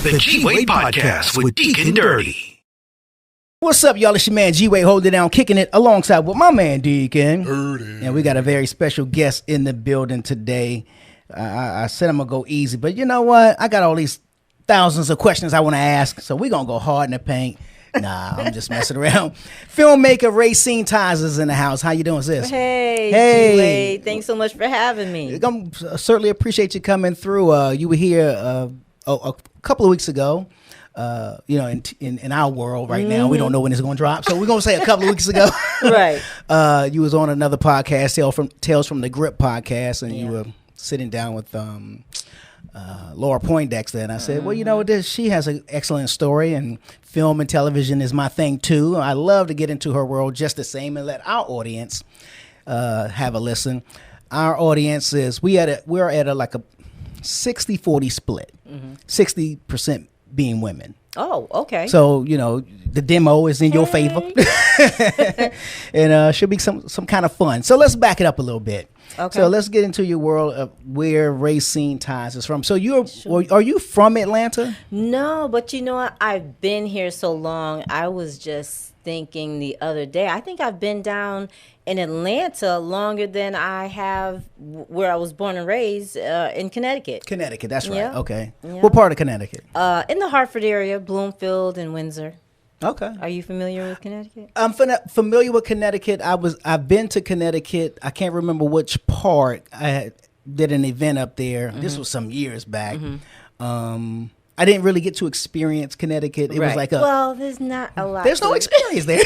The G-Way Podcast with Deacon Dirty. What's up, y'all? It's your man G-Way holding it down, kicking it alongside with my man Deacon. And we got a very special guest in the building today. I said I'm going to go easy, but you know what? I got all these thousands of questions I want to ask, so we're going to go hard in the paint. Nah, I'm just messing around. Filmmaker Raecine Tyes is in the house. How you doing, sis? Hey. G-Way. Thanks so much for having me. I certainly appreciate you coming through. You were here a couple of weeks ago. In our world right now, we don't know when it's going to drop, so we're going to say a couple of weeks ago. Right. You was on another podcast, Tales from the Grip podcast, and you were sitting down with Laura Poindexter, and I said, well, you know what, she has an excellent story, and film and television is my thing too. I love to get into her world just the same and let our audience have a listen. Our audience is we're at a 60-40 split, 60% being women. Oh, okay. So, the demo is in your favor. And should be some kind of fun. So let's back it up a little bit. Okay. So let's get into your world of where Raecine Tyes is from. So are you from Atlanta? No, but you know what? I've been here so long. I was just thinking the other day, I think I've been down in Atlanta longer than I have where I was born and raised in Connecticut. Connecticut, that's right. Yeah. Okay. Yeah. What part of Connecticut? In the Hartford area, Bloomfield and Windsor. Okay. Are you familiar with Connecticut? I'm familiar with Connecticut. I've been to Connecticut. I can't remember which part. I did an event up there. This was some years back. I didn't really get to experience Connecticut. It was like there's not a lot. There's no experience there.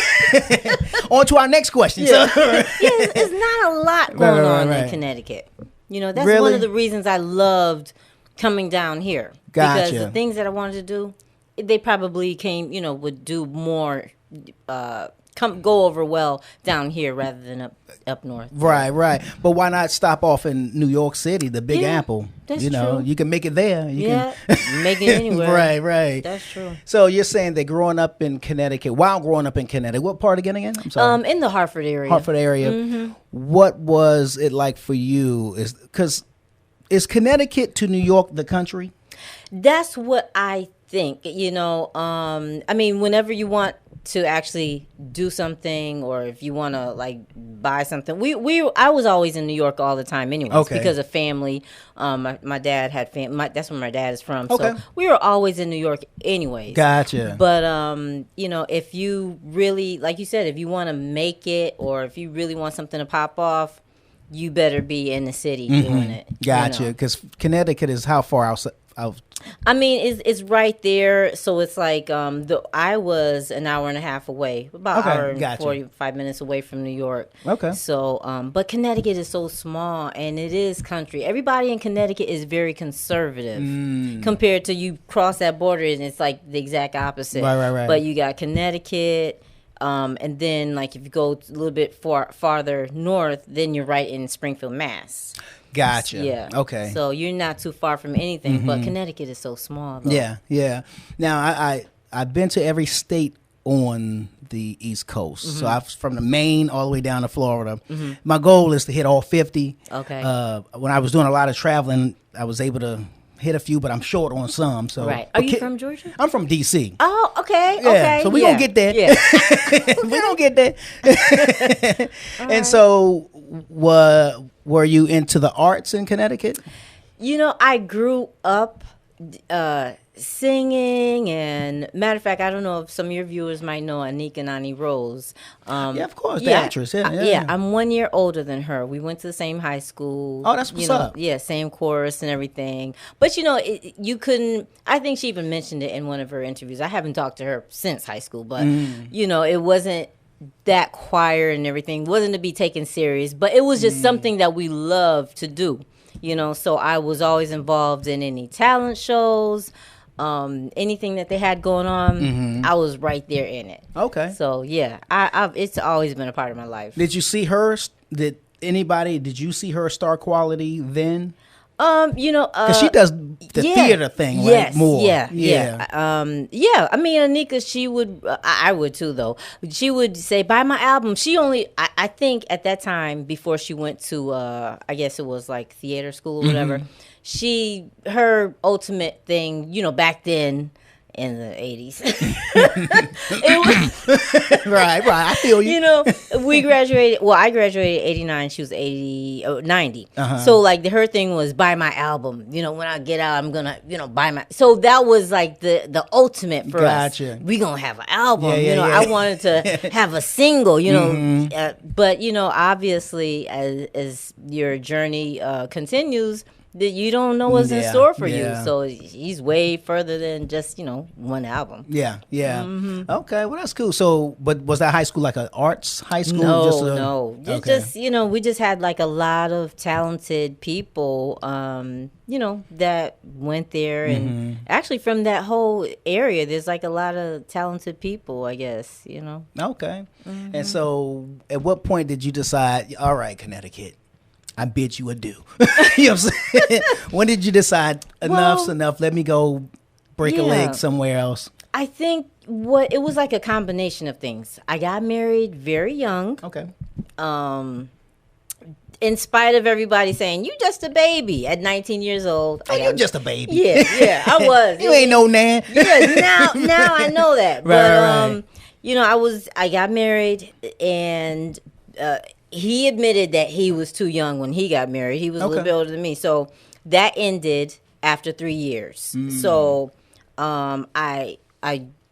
On to our next question. Yeah. It's not a lot going on in Connecticut. That's really? one of the reasons I loved coming down here. Gotcha. Because the things that I wanted to do, they probably would do more, go over well down here rather than up north. Right. But why not stop off in New York City, the Big Apple? That's true. You can make it there. You can make it anywhere. Right. That's true. So you're saying that growing up in Connecticut, what part again? I'm sorry. In the Hartford area. Hartford area. What was it like for you? Is Connecticut to New York the country? That's what I think. Whenever you want to actually do something, or if you want to buy something, I was always in New York all the time anyways, because of family. My dad had family. That's where my dad is from. Okay. So we were always in New York anyways. Gotcha. But if you really, like you said, if you want to make it, or if you really want something to pop off, you better be in the city doing it. Gotcha. Because Connecticut is how far out? It's right there. So it's like I was an hour and a half away, about an hour and 45 minutes away from New York. Okay. So, but Connecticut is so small, and it is country. Everybody in Connecticut is very conservative compared to you cross that border, and it's like the exact opposite. Right. But you got Connecticut. And then, if you go a little bit farther north, then you're right in Springfield, Mass. Gotcha. Yeah. Okay. So you're not too far from anything, but Connecticut is so small, though. Yeah. Now, I've been to every state on the East Coast. So I've from the Maine all the way down to Florida. My goal is to hit all 50. Okay. When I was doing a lot of traveling, I was able to hit a few, but I'm short on some. So right. Are you from Georgia? I'm from D.C. Oh, okay. Yeah. Okay. So we're going to get there. Yeah. We're going to get there. And so were you into the arts in Connecticut? I grew up singing, and matter of fact, I don't know if some of your viewers might know Anika Nani Rose. Yeah, of course, the actress. Yeah. I'm 1 year older than her. We went to the same high school. Oh, that's what's up. Yeah, same chorus and everything. But you couldn't. I think she even mentioned it in one of her interviews. I haven't talked to her since high school, but it wasn't that choir and everything. It wasn't to be taken serious, but it was just something that we loved to do. So I was always involved in any talent shows. Anything that they had going on, I was right there in it. Okay. So yeah, it's always been a part of my life. Did you see her? Did you see her star quality then? Because she does the theater thing, right? Yes, more. Yeah. I mean, Anika, she would. I would too, though. She would say, "Buy my album." She only, I think, at that time before she went to, I guess it was like theater school or whatever. her ultimate thing, back then in the 80s. It was right. I feel you. we graduated. Well, I graduated 89. She was 90. So like her thing was buy my album. When I get out, I'm gonna buy my. So that was like the ultimate for us. We gonna have an album. I wanted to have a single. But obviously as your journey continues, that you don't know what's in store for you. So he's way further than just, one album. Yeah. Okay, well, that's cool. So, but was that high school like an arts high school? No. Just, we just had like a lot of talented people, that went there. And actually from that whole area, there's like a lot of talented people, I guess, Okay. And so at what point did you decide, all right, Connecticut, I bid you adieu? You know what I'm saying? When did you decide enough's enough? Let me go break a leg somewhere else. I think it was like a combination of things. I got married very young. Okay. In spite of everybody saying, you just a baby at 19 years old. Oh, you're just a baby. Yeah, I was. You ain't no nan. Yeah, now I know that. Right. I got married and he admitted that he was too young when he got married. He was a little bit older than me. So that ended after 3 years. So I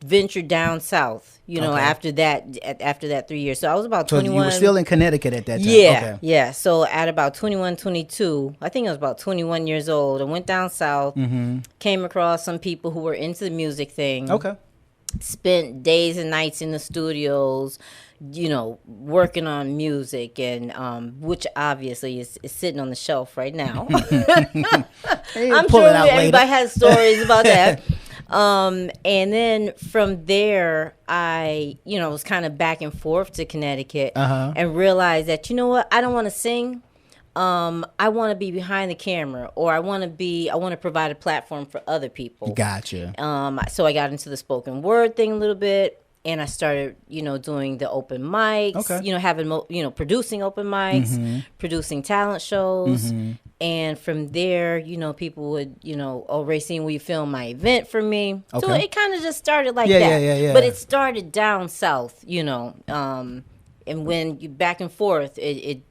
ventured down south, after that 3 years. So I was about 21. So you were still in Connecticut at that time? Yeah, yeah. So at about 21, 22, I think I was about 21 years old. I went down south, came across some people who were into the music thing. Okay. Spent days and nights in the studios, working on music, and which obviously is sitting on the shelf right now. I'm sure everybody has stories about that. And then from there, I, was kind of back and forth to Connecticut and realized that, I don't want to sing. I want to be behind the camera, or I want to provide a platform for other people. Gotcha. So I got into the spoken word thing a little bit, and I started, doing the open mics, having, producing open mics, producing talent shows. And from there, people would, oh, Raecine, will you film my event for me? Okay. So it kind of just started like that. Yeah. But it started down south, and when you back and forth, it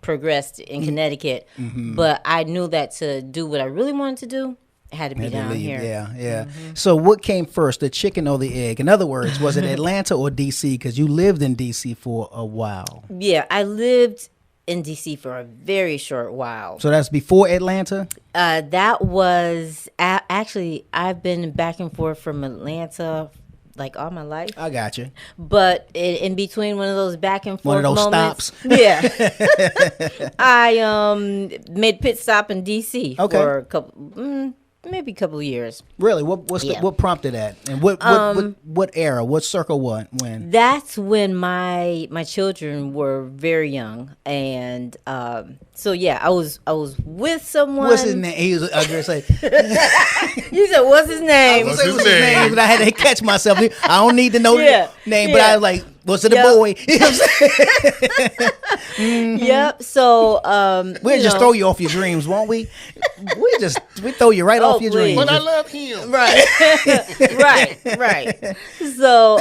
progressed in Connecticut. But I knew that to do what I really wanted to do, it had to be down here. Yeah. So what came first, the chicken or the egg? In other words, was it Atlanta or D.C.? Because you lived in D.C. for a while. Yeah, I lived in D.C. for a very short while. So that's before Atlanta? That was, actually, I've been back and forth from Atlanta like all my life. I got you. But in between one of those back and forth moments, stops. Yeah, I made pit stop in D.C. for a couple, maybe a couple of years. Really? What prompted that? And what era? What circle? When? That's when my children were very young, and so yeah, I was with someone. What's his name? I was gonna say. You said, what's his name? What's his name? But I had to catch myself. I don't need to know the name, but I was like, was it a boy? You know what I'm saying? Yep. So we'll just throw you off your dreams, won't we? We throw you right off your dreams. But I love him. Right. Right. So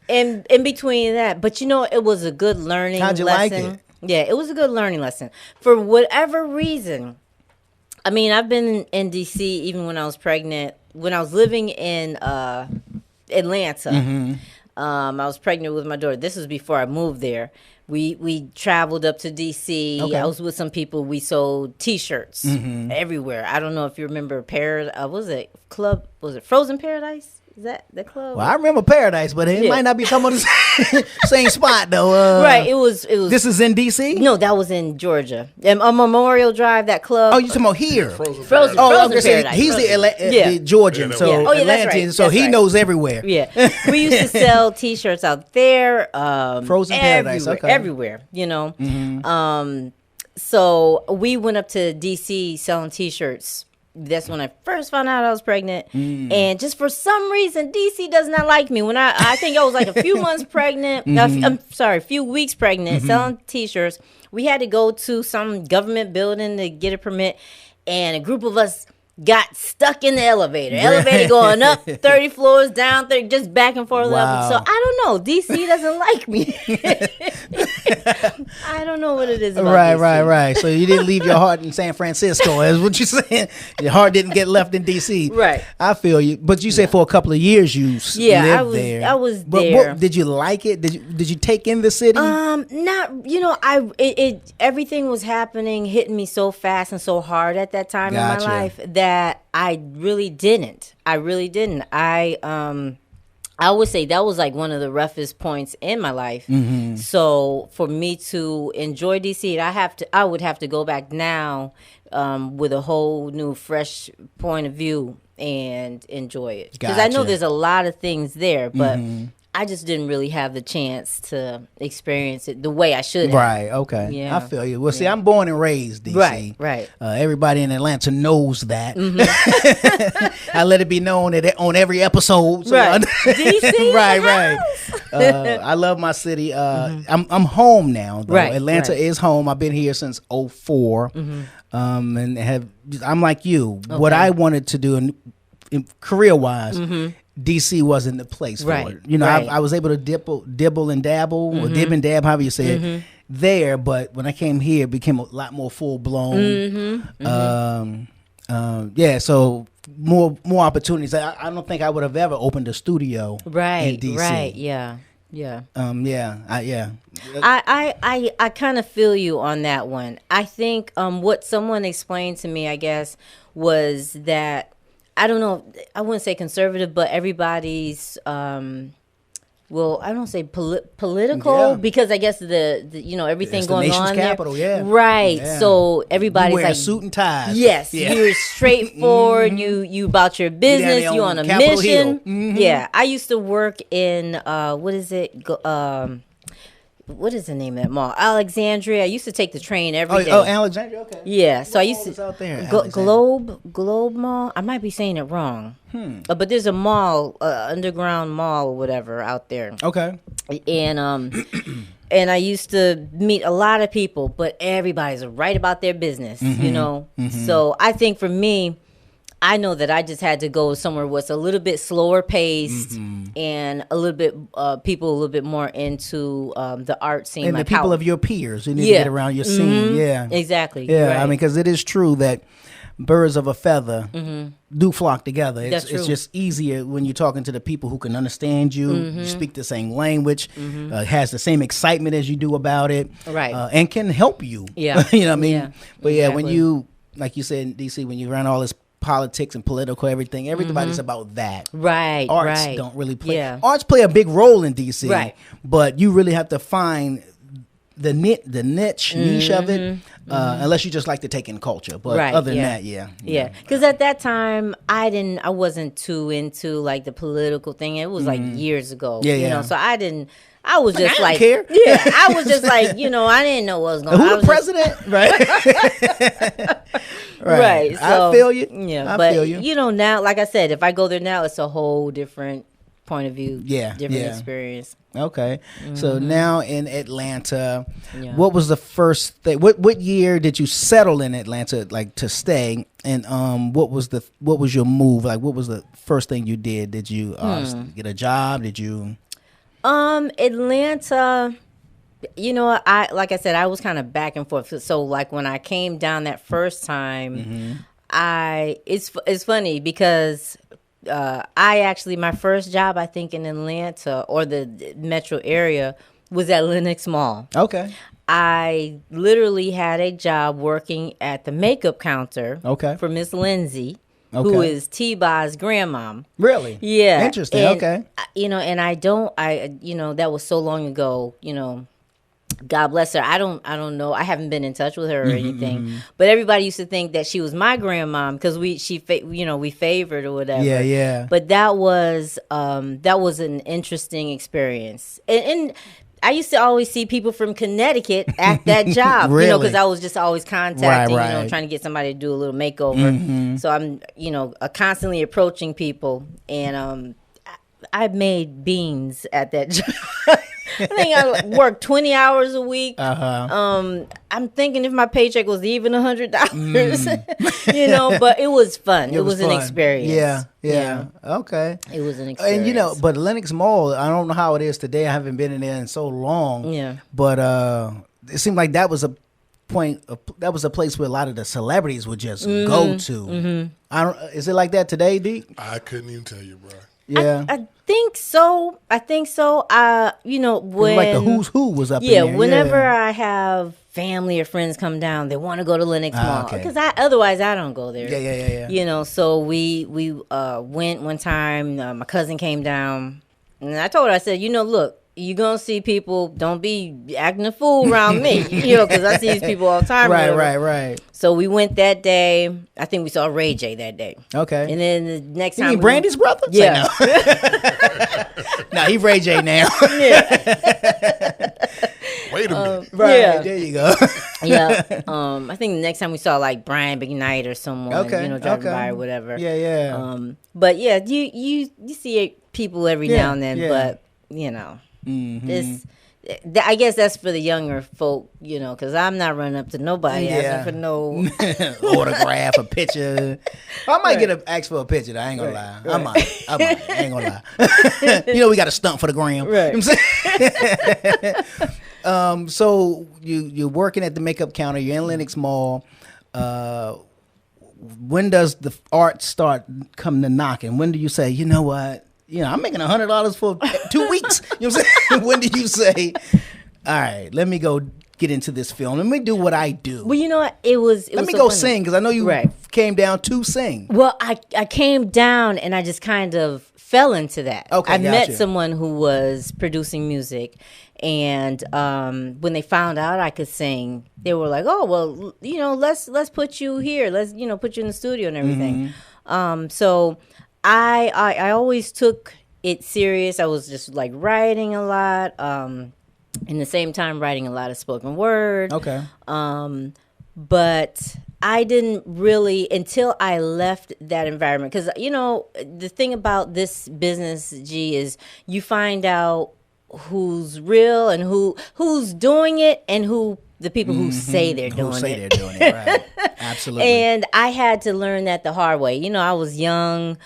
in between that, but it was a good learning lesson. How'd you like it? Yeah, it was a good learning lesson. For whatever reason, I mean, I've been in D.C. even when I was pregnant. When I was living in Atlanta, I was pregnant with my daughter. This was before I moved there. We traveled up to D.C. Okay. I was with some people. We sold T-shirts everywhere. I don't know if you remember was it Frozen Paradise? Is that the club? Well, I remember Paradise, but it might not be talking about the same spot though. Right, it was. This is in D.C.? No, that was in Georgia. On Memorial Drive, that club. Oh, you talking about here? Frozen Paradise. He's the Georgian, so Atlantean, right. So he knows everywhere. Yeah, we used to sell T-shirts out there. Frozen Paradise, everywhere. So we went up to D.C. selling T-shirts. That's when I first found out I was pregnant. And just for some reason, DC does not like me. When I think I was like a few months pregnant. A few weeks pregnant, selling T-shirts. We had to go to some government building to get a permit. and a group of us got stuck in the elevator. Elevator going up 30 floors, down 30, just back and forth. Wow. So I don't know. DC doesn't like me. I don't know what it is about DC. Right. So you didn't leave your heart in San Francisco, is what you're saying. Your heart didn't get left in DC. Right. I feel you. But you said for a couple of years you lived there. I was but there. Did you like it? Did you take in the city? Not, everything was hitting me so fast and so hard at that time in my life that I really didn't. I would say that was like one of the roughest points in my life. Mm-hmm. So for me to enjoy DC, I would have to go back now with a whole new, fresh point of view and enjoy it. Because I know there's a lot of things there, but I just didn't really have the chance to experience it the way I should have. Right, okay. Yeah. I feel you. Well, see, I'm born and raised DC. Right. Everybody in Atlanta knows that. Mm-hmm. I let it be known that on every episode. So right. DC? Right. I love my city. I'm home now, though. Right. Atlanta is home. I've been here since 2004. And I'm like you. Okay. What I wanted to do in career-wise, DC wasn't the place for it. You know, I was able to dibble and dabble, or dib and dab, however you say it, there. But when I came here, it became a lot more full blown. So more opportunities. I don't think I would have ever opened a studio in DC. Right. Yeah. I kind of feel you on that one. I think what someone explained to me, I guess, was that, I don't know, I wouldn't say conservative, but everybody's, I don't say political, because I guess the everything going on there. Capital, yeah. Right. Yeah. So everybody's you wear like a suit and ties. Yes. Yeah. You're straightforward. You about your business. You on a Capitol mission. Hill. Yeah. I used to work in what is the name of that mall? Alexandria. I used to take the train every day. Oh, Alexandria. Okay. Yeah. So I used to out there. Globe Mall. I might be saying it wrong. But there's a mall, underground mall or whatever out there. Okay. And and I used to meet a lot of people, but everybody's right about their business, you know. So I think for me, I know that I just had to go somewhere what's a little bit slower paced and a little bit people a little bit more into the art scene, and like the people of your peers. You need to get around your scene. Yeah, exactly. Yeah, right. I mean, because it is true that birds of a feather do flock together. It's just easier when you're talking to the people who can understand you, you speak the same language, has the same excitement as you do about it, right, and can help you. Yeah, you know what I mean. Yeah, but yeah, when you, like you said in DC, when you run all this politics and political everybody's about that. Right. Arts don't really play. Yeah. Arts play a big role in DC. Right. But you really have to find the niche of it, unless you just like to take in culture. But other than that, yeah. Because at that time, I wasn't too into like the political thing. It was like years ago. Yeah, you know, so I didn't. I was just I don't care. Yeah, I was just like, I didn't know what was going on. Who the president? Right. Right. So, I feel you. Yeah, I feel you. Now, like I said, if I go there now, it's a whole different point of view. Yeah. Different experience. Okay. So now in Atlanta, what was the first thing? What year did you settle in Atlanta, like to stay? And what was your move? Like, what was the first thing you did? Did you get a job? Did you? Atlanta, like I said, I was kind of back and forth. So like when I came down that first time, it's funny because I actually, my first job, I think in Atlanta or the metro area was at Lenox Mall. Okay. I literally had a job working at the makeup counter for Miss Lindsay. Okay. Who is T-Boz's grandmom. Really? Yeah. Interesting. And, okay. And that was so long ago, God bless her. I don't know. I haven't been in touch with her or anything. But everybody used to think that she was my grandmom because we favored or whatever. Yeah. But that was an interesting experience. And I used to always see people from Connecticut at that job, really? Because I was just always contacting, right. Trying to get somebody to do a little makeover. So I'm, constantly approaching people, and I made beans at that job. think I worked 20 hours a week. I'm thinking if my paycheck was even $100, you know, but it was fun. It was an experience. Yeah. Okay. It was an experience. And you know, but Lenox Mall, I don't know how it is today. I haven't been in there in so long. Yeah. But it seemed like that was a place where a lot of the celebrities would just go to. Is it like that today, D? I couldn't even tell you, bro. Yeah. I think so. You know, when like the who's who was up in there. Whenever I have family or friends come down, they want to go to Lenox Mall because otherwise I don't go there. Yeah. You know, so we went one time. My cousin came down, and I told her, I said, you know, look, you're going to see people, don't be acting a fool around me, you know, because I see these people all the time. Right. So we went that day. I think we saw Ray J that day. Okay. And then the next time. You mean Brandy's brother? Yeah. No, he Ray J now. Wait a minute. Right, Yeah. there you go. Yeah. I think the next time we saw like Brian McKnight or someone, you know, driving by or whatever. Yeah. But yeah, you see people every now and then, but you know, I guess that's for the younger folk, you know, because I'm not running up to nobody asking for no autograph, a picture. I might get asked for a picture. I ain't gonna lie. I might. I ain't gonna lie. You know, we got a stunt for the gram. Right. You know what I'm saying? So you're working at the makeup counter. You're in Lenox Mall. When does the art start coming to knocking? When do you say, you know what? You know, I'm making $100 for 2 weeks. You know what I'm saying? When did you say, all right, let me go get into this film. Let me do what I do. Well, you know what? It was let me so go funny. sing, because I know you came down to sing. Well, I came down and I just kind of fell into that. Okay, I met someone who was producing music, and when they found out I could sing, they were like, "Oh, well, you know, let's put you here. Let's, you know, put you in the studio and everything." So I always took it serious. I was just like writing a lot. In the same time, writing a lot of spoken word. Okay. But I didn't really, until I left that environment, because, you know, the thing about this business, G, is you find out who's real and who's doing it and who the people who say they're doing it. Right. Absolutely. And I had to learn that the hard way. You know, I was young,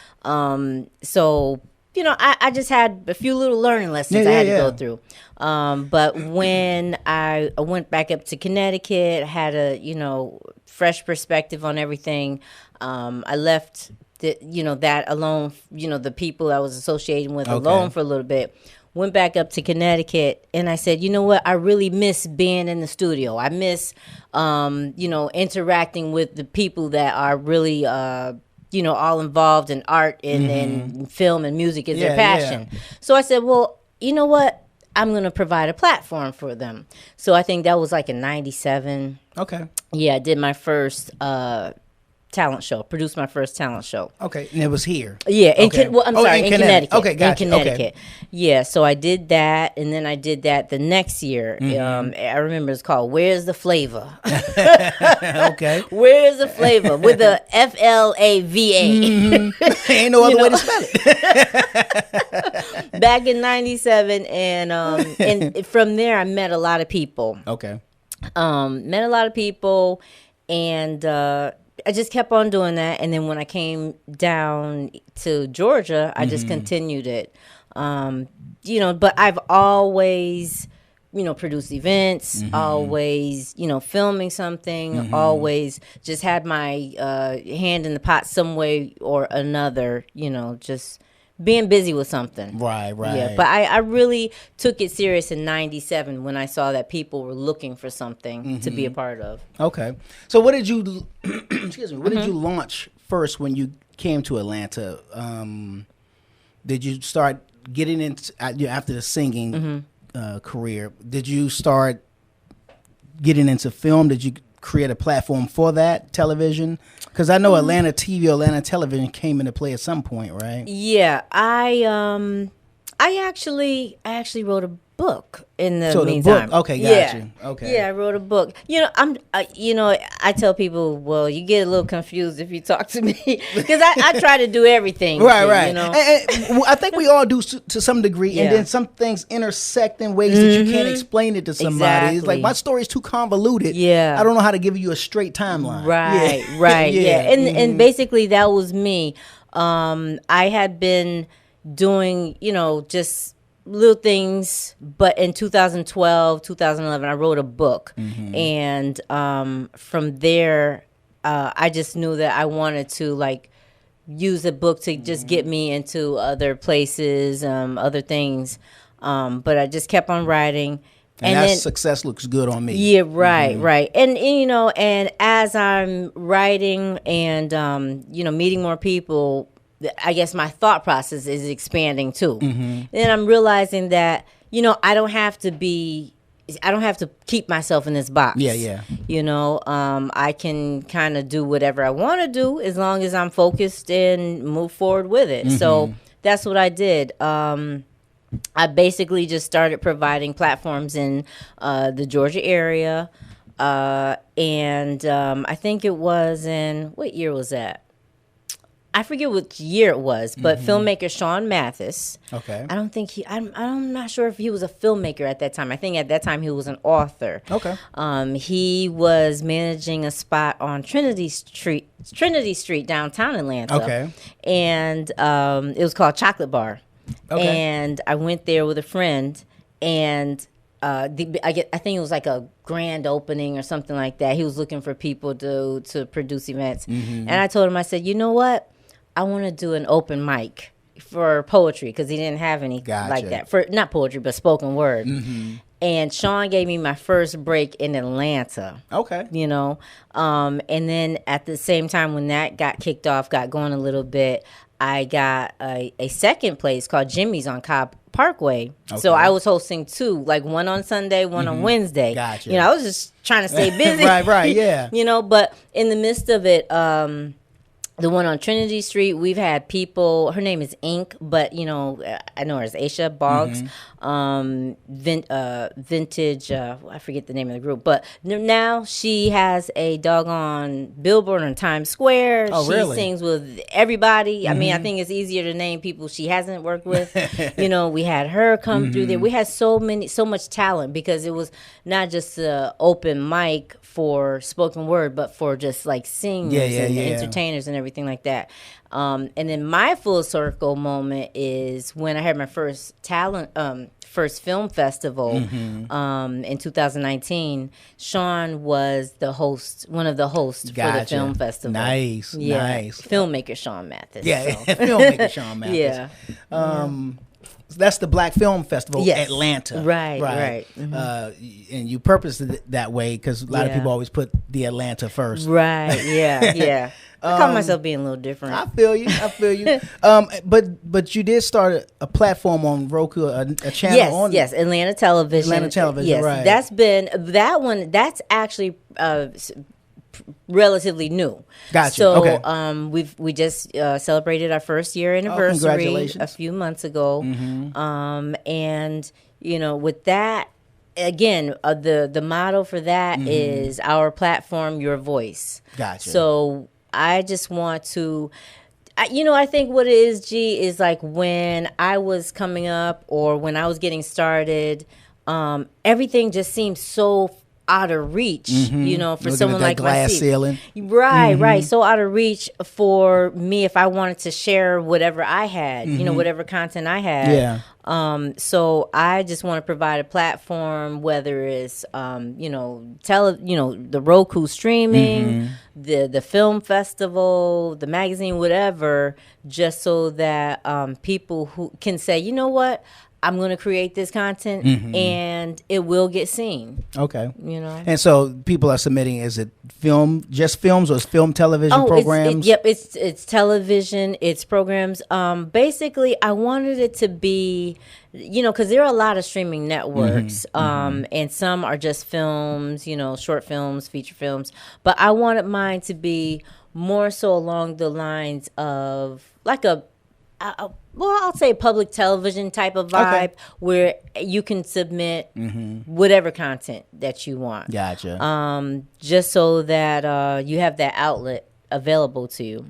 so, you know, I just had a few little learning lessons I had to go through. But when I went back up to Connecticut, I had a, you know, fresh perspective on everything. I left, that alone, you know, the people I was associating with alone for a little bit. Went back up to Connecticut, and I said, you know what? I really miss being in the studio. I miss, interacting with the people that are really, all involved in art and film and music is their passion. Yeah. So I said, well, you know what? I'm going to provide a platform for them. So I think that was like in 97. Okay. Yeah, I did my first talent show, produced my first talent show. Okay, and it was here. Yeah, in Connecticut. Okay, gotcha. In Connecticut. Okay. Yeah, so I did that, and then I did that the next year. I remember it's called "Where's the Flavor?" Okay. Where's the Flavor with the FLAVA? Ain't no other way to spell it. Back in '97, and from there I met a lot of people. Okay. Met a lot of people, and I just kept on doing that. And then when I came down to Georgia, I just continued it. But I've always, produced events, always, filming something, always just had my hand in the pot some way or another, just being busy with something. Right. Yeah, but I really took it serious in 97 when I saw that people were looking for something to be a part of. Okay. So what did you, excuse me, what did you launch first when you came to Atlanta? Did you start getting into, after the singing career, did you start getting into film? Did you create a platform for that, television? Because I know Atlanta TV, Atlanta television came into play at some point, right? Yeah, I actually wrote a book in the So meantime. the book, okay, got yeah. you. Okay. Yeah, I wrote a book. I tell people, well, you get a little confused if you talk to me because I try to do everything. Right, too, right. You know? And I think we all do to some degree, and Yeah. then some things intersect in ways that you can't explain it to somebody. It's like, Exactly. my story's too convoluted. Yeah. I don't know how to give you a straight timeline. Right, Yeah. right, Yeah. yeah. And basically that was me. I had been doing, just little things, but in 2012, 2011, I wrote a book. And from there, I just knew that I wanted to use a book to just get me into other places, other things. But I just kept on writing. And that then success looks good on me. Yeah, right, right. And and as I'm writing and meeting more people, I guess my thought process is expanding too. Then I'm realizing that I don't have to keep myself in this box. Yeah. I can kind of do whatever I want to do as long as I'm focused and move forward with it. So that's what I did. I basically just started providing platforms in the Georgia area. And I think it was what year was that? I forget which year it was, but filmmaker Sean Mathis. Okay. I don't think I'm not sure if he was a filmmaker at that time. I think at that time he was an author. Okay. He was managing a spot on Trinity Street downtown Atlanta. Okay. And it was called Chocolate Bar. Okay. And I went there with a friend, and I think it was like a grand opening or something like that. He was looking for people to produce events. And I told him, I said, you know what? I want to do an open mic for poetry because he didn't have any like that. For not poetry, but spoken word. And Sean gave me my first break in Atlanta. Okay. And then at the same time when that got kicked off, got going a little bit, I got a second place called Jimmy's on Cobb Parkway. Okay. So I was hosting two, like one on Sunday, one on Wednesday. Gotcha. I was just trying to stay busy. right, yeah. But in the midst of it, the one on Trinity Street, we've had people, her name is Ink, but, I know her as Aisha Boggs, Vintage, I forget the name of the group, but now she has a doggone billboard on Times Square. Oh, she really? sings with everybody. I mean, I think it's easier to name people she hasn't worked with. We had her come through there. We had so much talent because it was not just an open mic for spoken word, but for just like singers and entertainers and everything like that. And then my full circle moment is when I had my first film festival in 2019. Sean was one of the hosts for the film festival. Nice. Filmmaker Sean Mathis. Yeah, filmmaker Sean Mathis. Yeah. That's the Black Film Festival, Yes. Atlanta. Right. And you purposed it that way because a lot of people always put the Atlanta first. Right, yeah. I call myself being a little different. I feel you. But you did start a platform on Roku, a channel on Yes, Atlanta Television. Yes, right. That's been that one. That's actually relatively new. Gotcha. So, Okay. we just celebrated our first year anniversary congratulations. a few months ago. And with that, again, the motto for that is our platform, your voice. Gotcha. So I just want to. I think what it is, G, is like when I was coming up or when I was getting started, everything just seemed so out of reach, for Looking someone at that like glass myself. ceiling. Right. So out of reach for me if I wanted to share whatever I had, whatever content I had. Yeah. So I just want to provide a platform, whether it's, the Roku streaming, the film festival, the magazine, whatever, just so that people who can say, you know what, I'm going to create this content and it will get seen. Okay. And so people are submitting, is it just films or is film television programs? It's television, it's programs. Basically, I wanted it to be, because there are a lot of streaming networks and some are just films, short films, feature films. But I wanted mine to be more so along the lines of like I'll say public television type of vibe where you can submit whatever content that you want. Gotcha. Just so that you have that outlet available to you.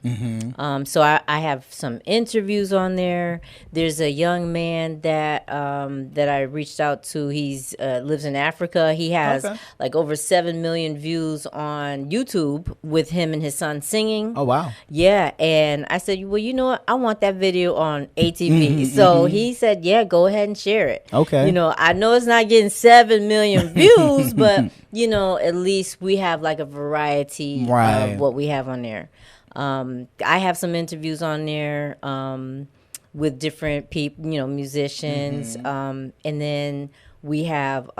So I have some interviews on there. There's a young man that I reached out to. He's lives in Africa. He has like over 7 million views on YouTube with him and his son singing. Oh wow. Yeah, and I said, well, you know what? I want that video on ATV. So he said, yeah, go ahead and share it. Okay. You know, I know it's not getting 7 million views, but you know, at least we have like a variety of what we have on there. I have some interviews on there with different people, you know, musicians, and then we have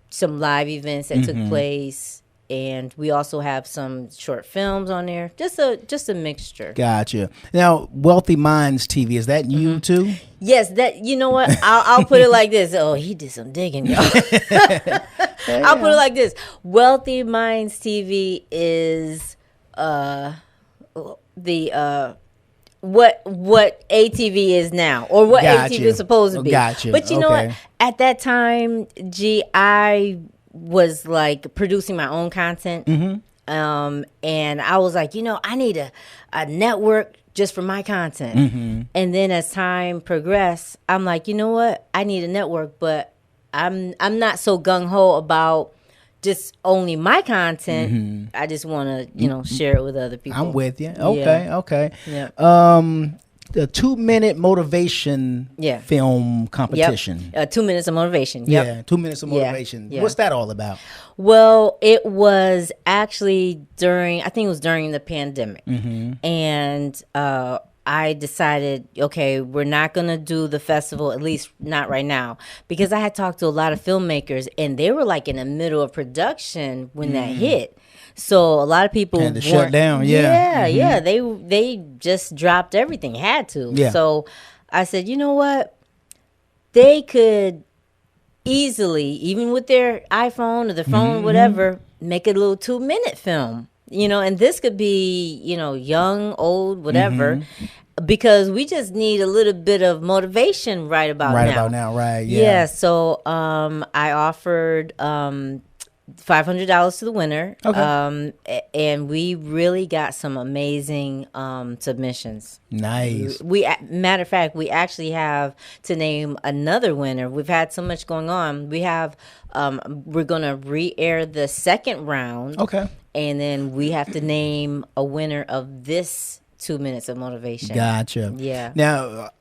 some live events that took place, and we also have some short films on there. Just a mixture. Gotcha. Now, Wealthy Minds TV, is that you too? Yes, that, you know what? I'll put it like this. Oh, he did some digging, y'all. I'll put it like this. Wealthy Minds TV is the what ATV is now, or what ATV is supposed to be. Gotcha. But you know what? At that time, I was like producing my own content. And I was like, you know, I need a network just for my content. And then as time progressed, I'm like, you know what? I need a network, but I'm not so gung-ho about just only my content. I just want to, you know, share it with other people. I'm with you. Okay. Yeah. The 2-minute motivation film competition. 2 minutes of motivation. Yeah, 2 minutes of motivation. Yeah. What's that all about? Well, it was actually during the pandemic. And I decided, okay, we're not going to do the festival, at least not right now, because I had talked to a lot of filmmakers and they were like in the middle of production when that hit. So a lot of people had to shut down. Yeah. They just dropped everything, had to. Yeah. So I said, you know what? They could easily, even with their iPhone or their phone, whatever, make a little 2-minute film. You know, and this could be, you know, young, old, whatever, because we just need a little bit of motivation right about now. Yeah. So I offered $500 to the winner. And we really got some amazing submissions. Nice. Matter of fact, we actually have to name another winner. We've had so much going on. We have we're gonna re-air the second round. And then we have to name a winner of this 2 minutes of motivation. Gotcha. Yeah. Now,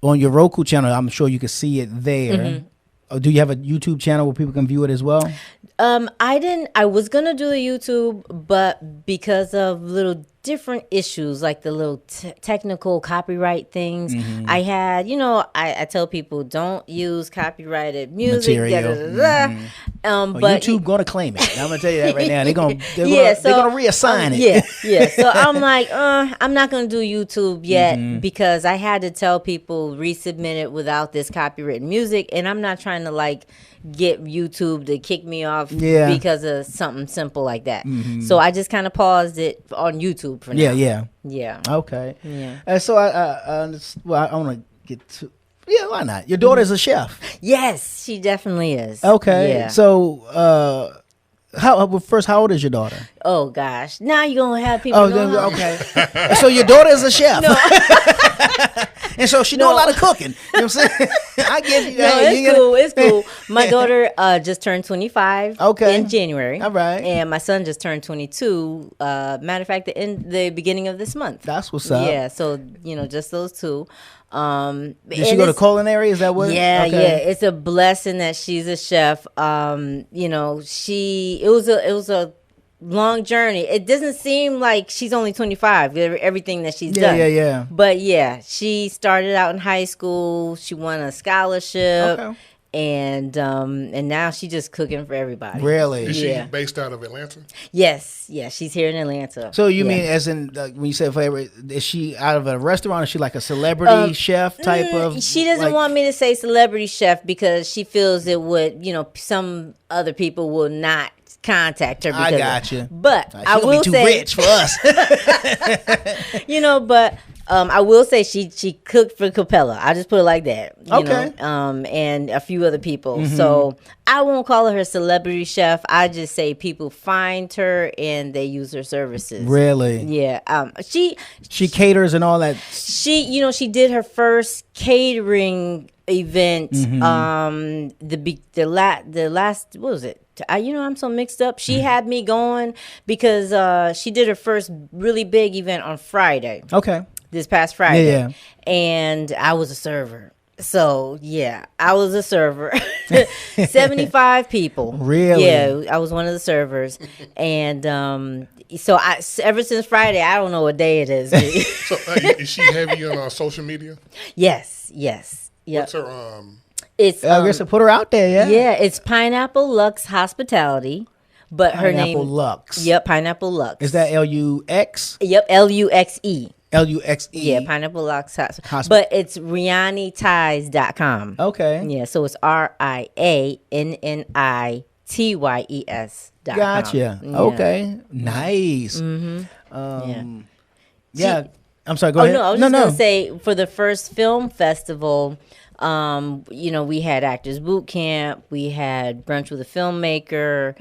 on your Roku channel, I'm sure you can see it there. Do you have a YouTube channel where people can view it as well? I was gonna do the YouTube, but because of little different issues, like the little technical copyright things, I had, you know, I tell people don't use copyrighted music. But YouTube gonna claim it. I'm gonna tell you that right now. They're gonna reassign it. So I'm like, I'm not gonna do YouTube yet because I had to tell people resubmit it without this copyrighted music, and I'm not trying to like get YouTube to kick me off because of something simple like that. So I just kind of paused it on YouTube for now. Yeah. Okay. Yeah. So I want to get to. Yeah, why not? Your daughter's a chef. Yes, she definitely is. Okay. Yeah. So how old is your daughter? Oh gosh, now you're gonna have people. Okay. So your daughter is a chef. No. And so she know a lot of cooking. You know what I'm saying? I give you. It's cool. My daughter just turned 25 in January. All right. And my son just turned 22. Matter of fact, the beginning of this month. That's what's up. Yeah. So just those two. Did she go to culinary? Is that what? Yeah, it's a blessing that she's a chef. It was a long journey. It doesn't seem like she's only 25. Everything that she's done. Yeah. But yeah, she started out in high school. She won a scholarship. And now she's just cooking for everybody. Really? Is she based out of Atlanta? Yes. Yeah, she's here in Atlanta. So you mean as in when you say favorite, is she out of a restaurant? Is she like a celebrity chef type of? She doesn't want me to say celebrity chef because she feels it would, some other people will not contact her. I got you. But I will be too say, rich for us. but I will say she cooked for Capella. I just put it like that. You Okay. know? And a few other people. So I won't call her a celebrity chef. I just say people find her and they use her services. Really? Yeah. She caters and all that. She did her first catering event. The last what was it? I'm so mixed up. She had me going because she did her first really big event on Friday. Okay. This past Friday. Yeah. And I was a server. So, yeah, I was a server. 75 people. Really? Yeah, I was one of the servers. And so ever since Friday, I don't know what day it is. So is she heavy on social media? Yes. Yep. What's her It's I guess I put her out there, yeah? yeah, it's Pineapple Lux Hospitality. But her name Pineapple Lux. Yep, Pineapple Lux. Is that Lux? Yep, Luxe. Luxe. Yeah, Pineapple Lux but it's RianniTyes.com. Okay. Yeah, so it's RianniTyes.com. Gotcha. Yeah. Okay. Nice. Yeah. I'm sorry, go ahead. No, I was just going to say, for the first film festival, we had Actors Boot Camp, we had Brunch with a Filmmaker,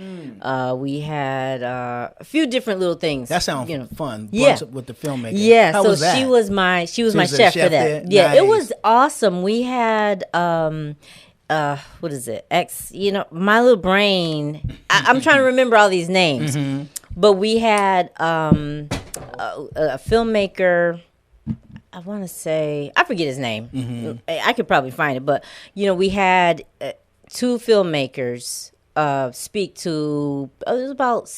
we had a few different little things. That sounds fun. Yeah. Brunch with the filmmaker. Yeah, How so was that? she was my was chef a for that. there? Yeah, Nice. it was awesome. We had what is it? My little brain. I'm trying to remember all these names, but we had a filmmaker. I want to say, I forget his name. I could probably find it, but we had two filmmakers speak to. It was about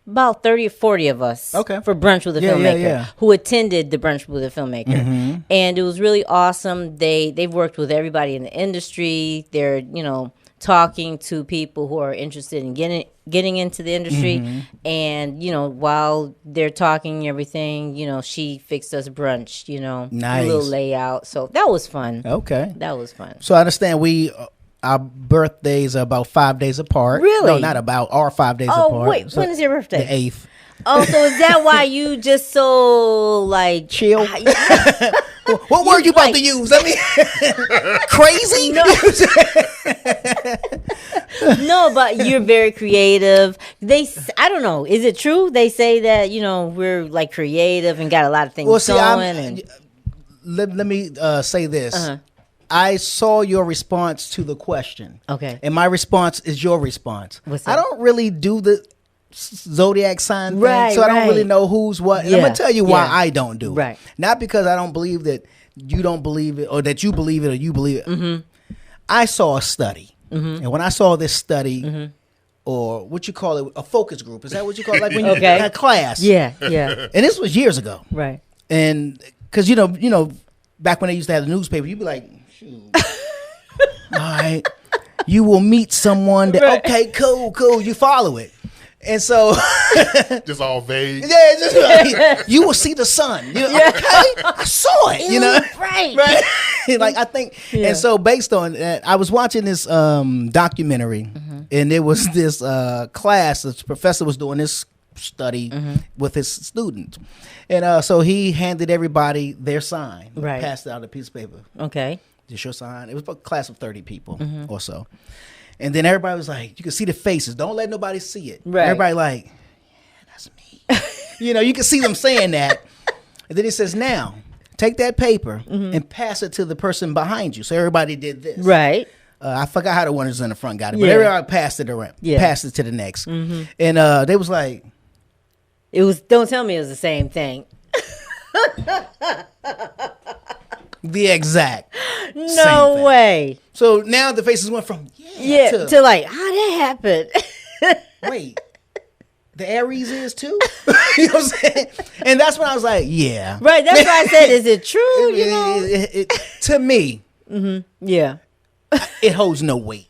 about 30 or 40 of us. Okay. For Brunch with a Filmmaker, who attended the Brunch with a Filmmaker, and it was really awesome. They've worked with everybody in the industry. They're talking to people who are interested in getting into the industry, and while they're talking and everything, she fixed us brunch, Nice. a little layout. So that was fun. Okay. That was fun. So I understand our birthdays are about 5 days apart. Really? No, not about. Our 5 days apart. Oh wait, when is your birthday? The 8th. Oh, so is that why you just so like Chill. What word you about to use? I mean, crazy? No, but you're very creative. I don't know. Is it true? They say that we're like creative and got a lot of things going. Let me say this. I saw your response to the question. Okay. And my response is your response. What's that? I don't really do the zodiac sign thing, Right, so I don't right. really know who's what. And I'm going to tell you why Yeah. I don't do it. Right. Not because I don't believe that you don't believe it or that you believe it or you believe it. I saw a study. And when I saw this study, or what you call it, a focus group. Is that what you call it? Like when you Okay. had class. Yeah. And this was years ago. Right. And because, back when they used to have the newspaper, you'd be like, shoot. All right. You will meet someone that, okay, cool. You follow it. And so, just all vague. yeah, it's just like, you will see the sun. Okay, I saw it. Right. Like I think, and so based on that, I was watching this documentary, and there was this class. This professor was doing this study with his students, and so he handed everybody their sign, Right. passed out a piece of paper. Okay. Just your sign. It was a class of 30 people or so. And then everybody was like, you can see the faces. Don't let nobody see it. Right. Everybody like, yeah, that's me. You can see them saying that. And then he says, now, take that paper and pass it to the person behind you. So everybody did this. Right. I forgot how the one who's in the front got it. But Yeah. everybody passed it around. Yeah. Passed it to the next. And they was like, Don't tell me it was the same thing. the exact No same thing. way. So now the faces went from, Yeah. to To like, how that happened? wait, the Aries is too? You know what I'm saying? And that's when I was like, yeah. Right. That's why I said, is it true? To me, Yeah. it holds no weight.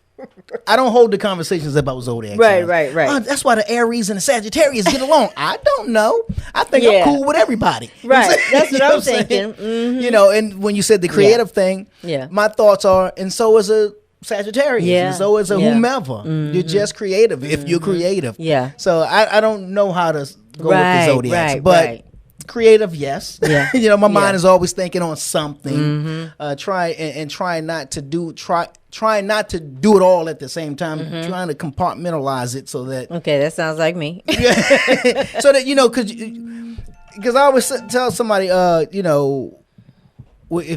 I don't hold the conversations about zodiac Right, signs. right. Oh, that's why the Aries and the Sagittarius get along. I don't know. I think Yeah. I'm cool with everybody. You know Right. what I'm saying? That's what You know I'm I'm saying? thinking. And when you said the creative thing, Yeah. my thoughts are, and so is a Sagittarius, Yeah. and so is a Yeah. whomever. You're just creative if you're creative. Yeah. So I don't know how to go with the zodiacs, but creative, yes. Yeah. My mind is always thinking on something. Try not to do it all at the same time. Trying to compartmentalize it so that that sounds like me. so that because I always tell somebody, if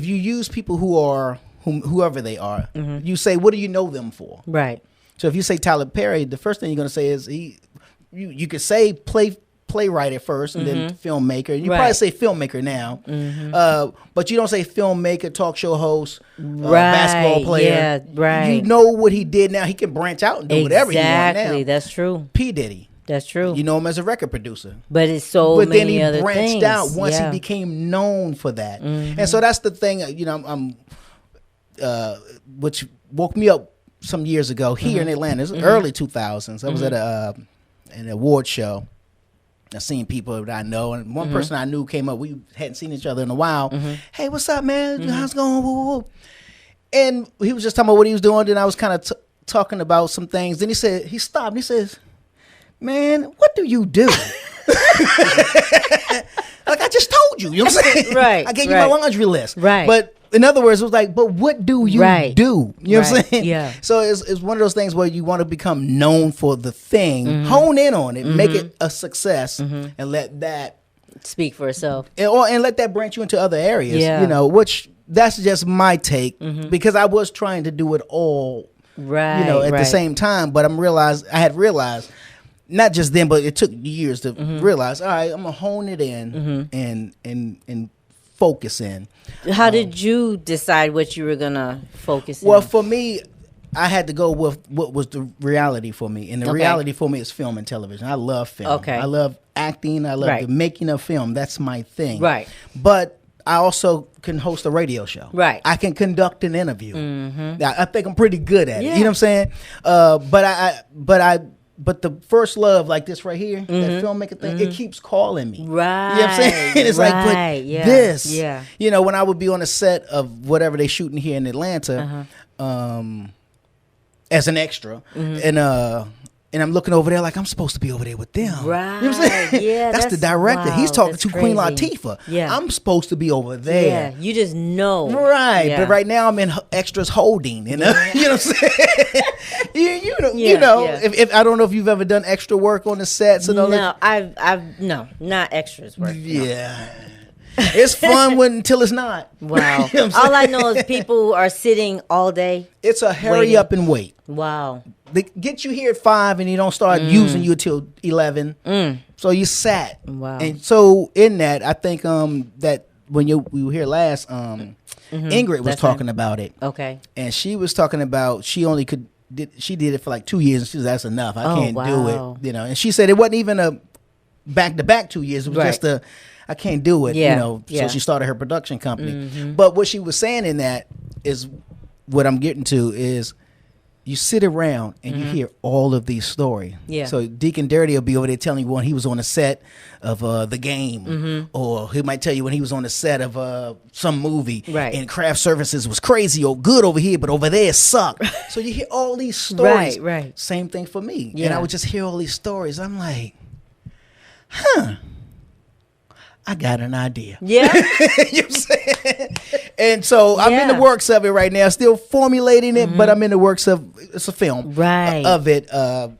you use people whoever they are, you say, what do you know them for? Right. So if you say Tyler Perry, the first thing you're going to say is you could say playwright at first and then filmmaker. You probably say filmmaker now, but you don't say filmmaker, talk show host, basketball player. Yeah, right. You know what he did now. He can branch out and do whatever he wants now. Exactly, that's true. P. Diddy. That's true. You know him as a record producer. But it's But then many he other branched things. out once he became known for that. And so that's the thing, I'm which woke me up some years ago here in Atlanta. It was early 2000s. I was at an award show. I seen people that I know, and one person I knew came up. We hadn't seen each other in a while. Hey, what's up, man? How's it going? Woo, woo, woo. And he was just talking about what he was doing. Then I was kind of talking about some things. Then he stopped. And he says, "Man, what do you do?" Like I just told you. You know what I'm saying? Right. I gave you my laundry list. Right. But in other words, it was like, but what do you do? You know what I'm saying? Yeah. So it's one of those things where you want to become known for the thing, hone in on it, make it a success, and let that speak for itself. And let that branch you into other areas. Yeah. Which that's just my take because I was trying to do it all, Right. at the same time. But I had realized. Not just then, but it took years to realize. All right, I'm gonna hone it in and focus in. How did you decide what you were gonna focus on? Well, for me, I had to go with what was the reality for me, and the reality for me is film and television. I love film. Okay. I love acting. I love the making of film. That's my thing. Right. But I also can host a radio show. Right. I can conduct an interview. I think I'm pretty good at it. Yeah. You know what I'm saying? But the first love, like this right here, that filmmaker thing, it keeps calling me. Right. You know what I'm saying? It's like, but this. Yeah. When I would be on a set of whatever they shooting here in Atlanta, as an extra, and I'm looking over there like I'm supposed to be over there with them. Right. You know what I'm saying? Yeah. That's the director. Wow, He's talking that's to Queen crazy. Latifah. Yeah. I'm supposed to be over there. Yeah. You just know. Right, Yeah. but right now I'm in extras holding, you know what I'm saying? Yeah. If I don't know if you've ever done extra work on the sets and all that. No, not extras work. Yeah, it's fun until it's not. Wow. You know what I'm All I saying? know is people are sitting all day. It's a hurry waiting. up and wait. Wow. They get you here at 5 and you don't start using you till 11. So you sat. Wow. And so in that, I think that when we were here last, Ingrid was That's talking about it. Okay. And she was talking about she did it for like 2 years and she was that's enough. I can't wow. do it. And she said it wasn't even a back-to-back 2 years. It was just I can't do it. Yeah. So she started her production company. But what she was saying in that is what I'm getting to is you sit around and you hear all of these stories. Yeah. So Deacon Dirty will be over there telling you when he was on the set of The Game, or he might tell you when he was on the set of some movie, Right. and craft services was crazy or good over here, but over there it sucked. So you hear all these stories. Right. Same thing for me. Yeah. And I would just hear all these stories. I'm like, I got an idea. Yeah. You know what I'm saying? And so I'm in the Yeah. works of it right now, still formulating it, but I'm in the works of it's a film Right. of it. And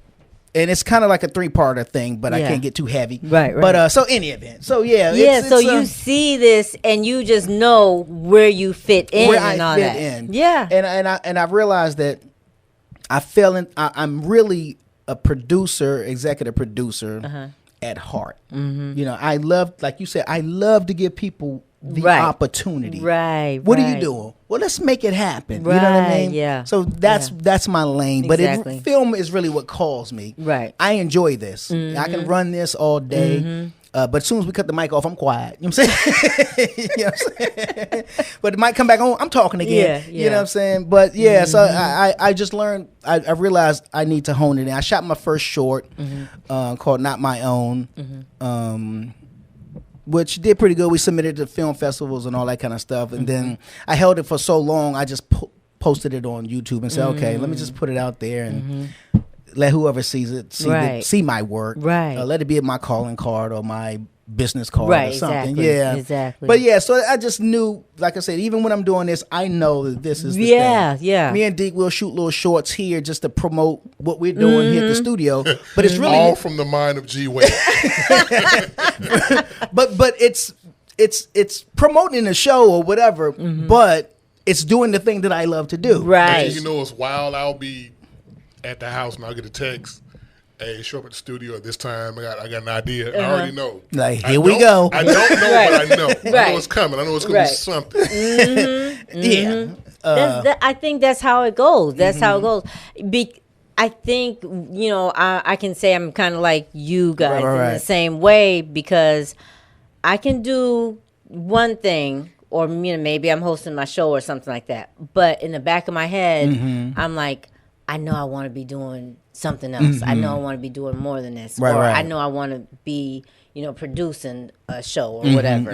it's kind of like a 3-parter thing, but I Yeah. can't get too heavy. Right. But so any event. So yeah. Yeah, it's, so you see this and you just know where you fit in where and I all fit that. in. Yeah. And I realized that I'm really a executive producer at heart. I love, like you said, I love to give people the opportunity. Right. What are you doing? Well, let's make it happen. You know what I Right, mean? yeah. So that's my lane. Exactly. But film is really what calls me. Right. I enjoy this. I can run this all day. But as soon as we cut the mic off, I'm quiet. You know what I'm saying? You know what I'm saying? But the mic come back on, I'm talking again. Yeah. You know what I'm saying? But yeah, so I just learned, I realized I need to hone it in. I shot my first short called Not My Own, which did pretty good. We submitted to film festivals and all that kind of stuff. And then I held it for so long, I just posted it on YouTube and said, okay, let me just put it out there. And let whoever sees it see my work. Right. Let it be my calling card or my business card Right, or something. exactly, Yeah, exactly. But yeah, so I just knew, like I said, even when I'm doing this, I know that this is the Yeah, thing. yeah. Me and Deke will shoot little shorts here just to promote what we're doing here at the studio. But it's really all from the mind of G. Wade. but it's promoting the show or whatever. But it's doing the thing that I love to do. Right. You know, it's wild. I'll be at the house and I'll get a text. Hey, show up at the studio at this time. I got an idea. And I already know. Like, here we go. I don't know, Right. but I know. I Right. know it's coming. I know it's going to be something. Yeah. I think that's how it goes. That's how it goes. I think, you know, I can say I'm kind of like you guys in the same way, because I can do one thing, or, you know, maybe I'm hosting my show or something like that. But in the back of my head, I'm like, I know I want to be doing something else. I know I want to be doing more than this. I know I want to be, you know, producing a show or whatever.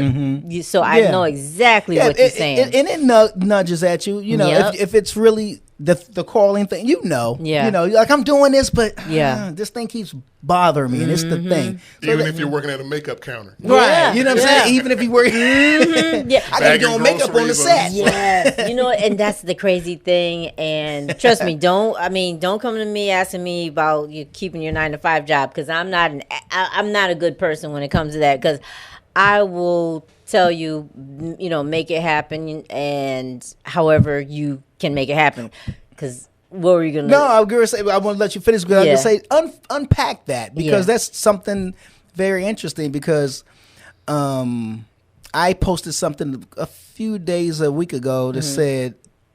So I know exactly what you're saying. And it nudges at you, you know, Yep. if it's really the calling thing, you know. Yeah. You know, like, I'm doing this, but Yeah. this thing keeps bothering me, and it's the thing. So Even if you're working at a makeup counter. right. You know what I'm saying? Even if you work, Yeah. I got to do makeup on the set. Yes, you know, and that's the crazy thing. And trust me, don't come to me asking me about you keeping your 9-to-5 job, because I'm not a good person when it comes to that, because I will tell you, you know, make it happen, and however you can make it happen. Because what were you gonna? No, I was gonna say, I want to let you finish, because I was Yeah. gonna say unpack that, because Yeah. that's something very interesting. Because I posted something a week ago that said,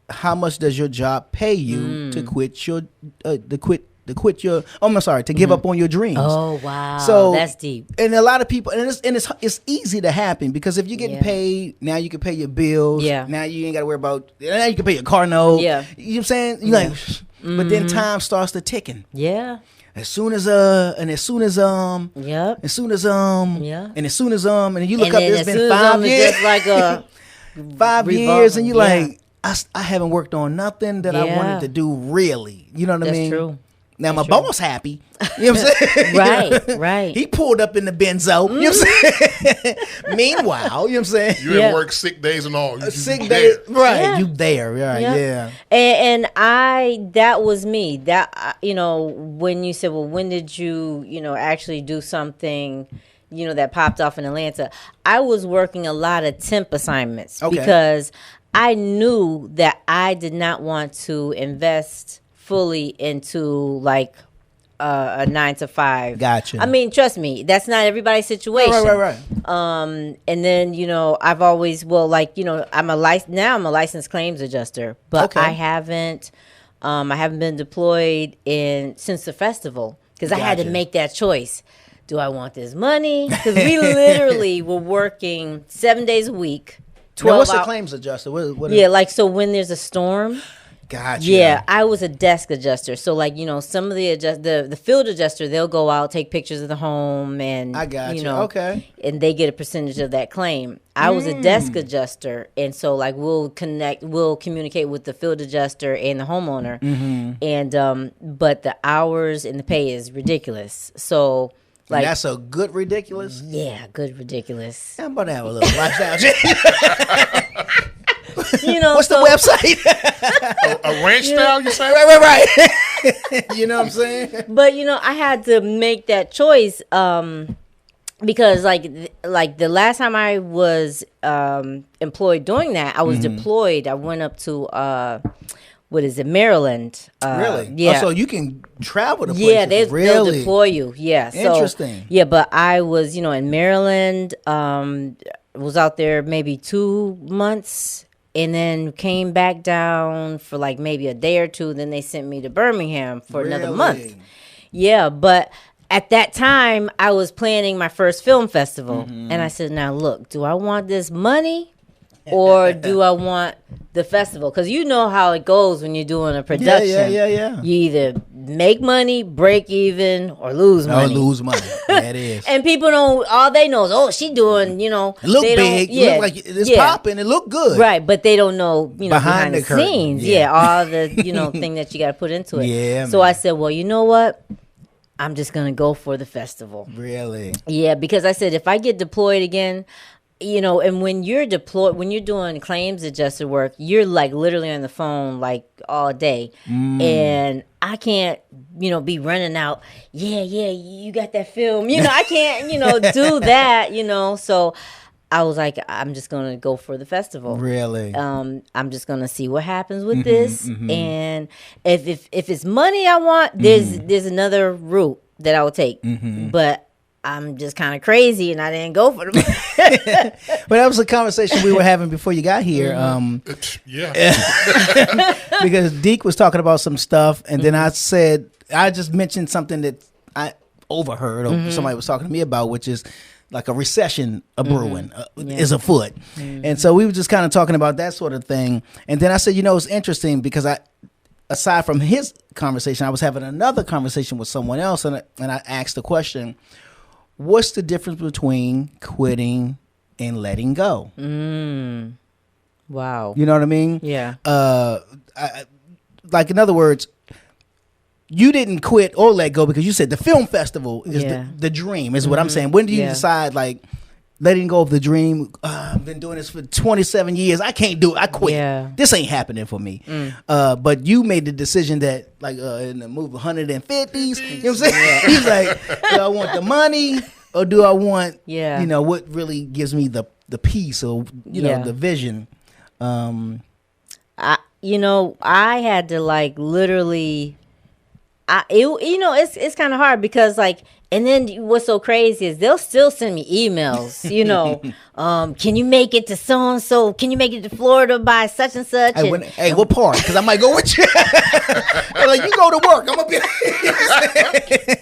how much does your job pay you to quit your to give up on your dreams? Oh wow, So that's deep. And a lot of people, and it's easy to happen, because if you're getting paid now, you can pay your bills. Yeah. Now you ain't got to worry about. Now you can pay your car note. Yeah. You know what I'm saying? You like, but then time starts to ticking. Yeah. As soon as and you look up, it's been 5 years. Just like a 5 years, and you revolving, like, I haven't worked on nothing that I Yeah. wanted to do, really. You know what I That's mean? true. Now my boss happy. You know what I'm saying? Right, right. He pulled up in the Benzo. You know what I'm saying? Meanwhile, you know what I'm saying? You didn't work sick days and all. You Sick there. days, right? Yeah. You there? Right? Yeah. And that was me. That you know, when you said, well, when did you actually do something, that popped off in Atlanta? I was working a lot of temp assignments because I knew that I did not want to invest fully into like a 9-to-5. Gotcha. I mean, trust me, that's not everybody's situation. Right. And then I've always I'm a licensed claims adjuster, but I haven't been deployed since the festival, because I had to make that choice. Do I want this money? Because we literally were working 7 days a week. 12 now, what's hours. the claims adjuster? What So when there's a storm. Gotcha. Yeah, I was a desk adjuster. So some of the field adjuster, they'll go out, take pictures of the home, and I got you. Okay. And they get a percentage of that claim. I was a desk adjuster, and so we'll communicate with the field adjuster and the homeowner, and but the hours and the pay is ridiculous. So and that's a good ridiculous. Yeah, good ridiculous. I'm about to have a little lifestyle change. What's the website? a ranch style, you say? Right. You know what I'm saying? But I had to make that choice because like the last time I was employed doing that, I was deployed. I went up to Maryland. Really? Yeah. So you can travel to places. Yeah, they'll deploy you. Yeah. So, interesting. Yeah, but I was in Maryland. Was out there maybe 2 months. And then came back down for maybe a day or two. Then they sent me to Birmingham for another month. Yeah, but at that time, I was planning my first film festival. And I said, now look, do I want this money or do I want the festival? Because you know how it goes when you're doing a production. Yeah. You either make money, break even, or lose money. Or lose money. That is. And people don't. All they know is, oh, she doing. You know, It look they big. don't- Yeah, Look like it's popping. It look good. right. But they don't know, you know, behind the curtain. scenes. Yeah. All the thing that you got to put into it. Yeah, So man. I said, well, you know what? I'm just gonna go for the festival. Really. Yeah, because I said if I get deployed again, and when you're deployed, when you're doing claims adjuster work, you're like literally on the phone like all day, and I can't, be running out. Yeah, you got that film. I can't, do that. So I was like, I'm just gonna go for the festival. Really. I'm just gonna see what happens with this, and if it's money I want, there's another route that I will take, but I'm just kind of crazy and I didn't go for the money. But that was a conversation we were having before you got here. Yeah. Because Deke was talking about some stuff, and then I just mentioned something that I overheard or somebody was talking to me about, which is like a recession brewing is afoot. And so we were just kind of talking about that sort of thing. And then I said, it's interesting because aside from his conversation, I was having another conversation with someone else, and I asked the question, what's the difference between quitting and letting go? Wow. You know what I mean? Yeah. Like, in other words, you didn't quit or let go because you said the film festival is the dream, is what I'm saying. When do you decide, like, letting go of the dream? I've been doing this for 27 years. I can't do it. I quit. Yeah. This ain't happening for me. But you made the decision that, like, in the movie 150s, you know what I'm saying? He's like, do I want the money or do I want, what really gives me the peace or, the vision? I had to, like, literally... it's kind of hard because, like, and then what's so crazy is they'll still send me emails, can you make it to so-and-so? Can you make it to Florida by such and such? Hey, what part? Because I might go with you. They're like, you go to work. I'm going to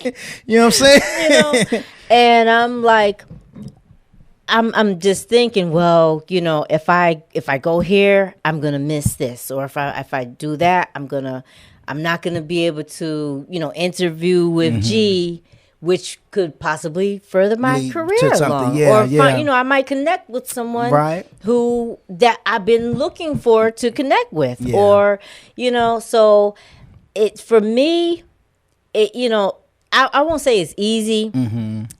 be... You know what I'm saying? And I'm like... I'm just thinking, well, if I go here, I'm gonna miss this, or if I do that, I'm not gonna be able to, interview with G, which could possibly further my Lead career to something. along, Yeah, or I might connect with someone right, who that I've been looking for to connect with, yeah, or so it for me, I won't say it's easy,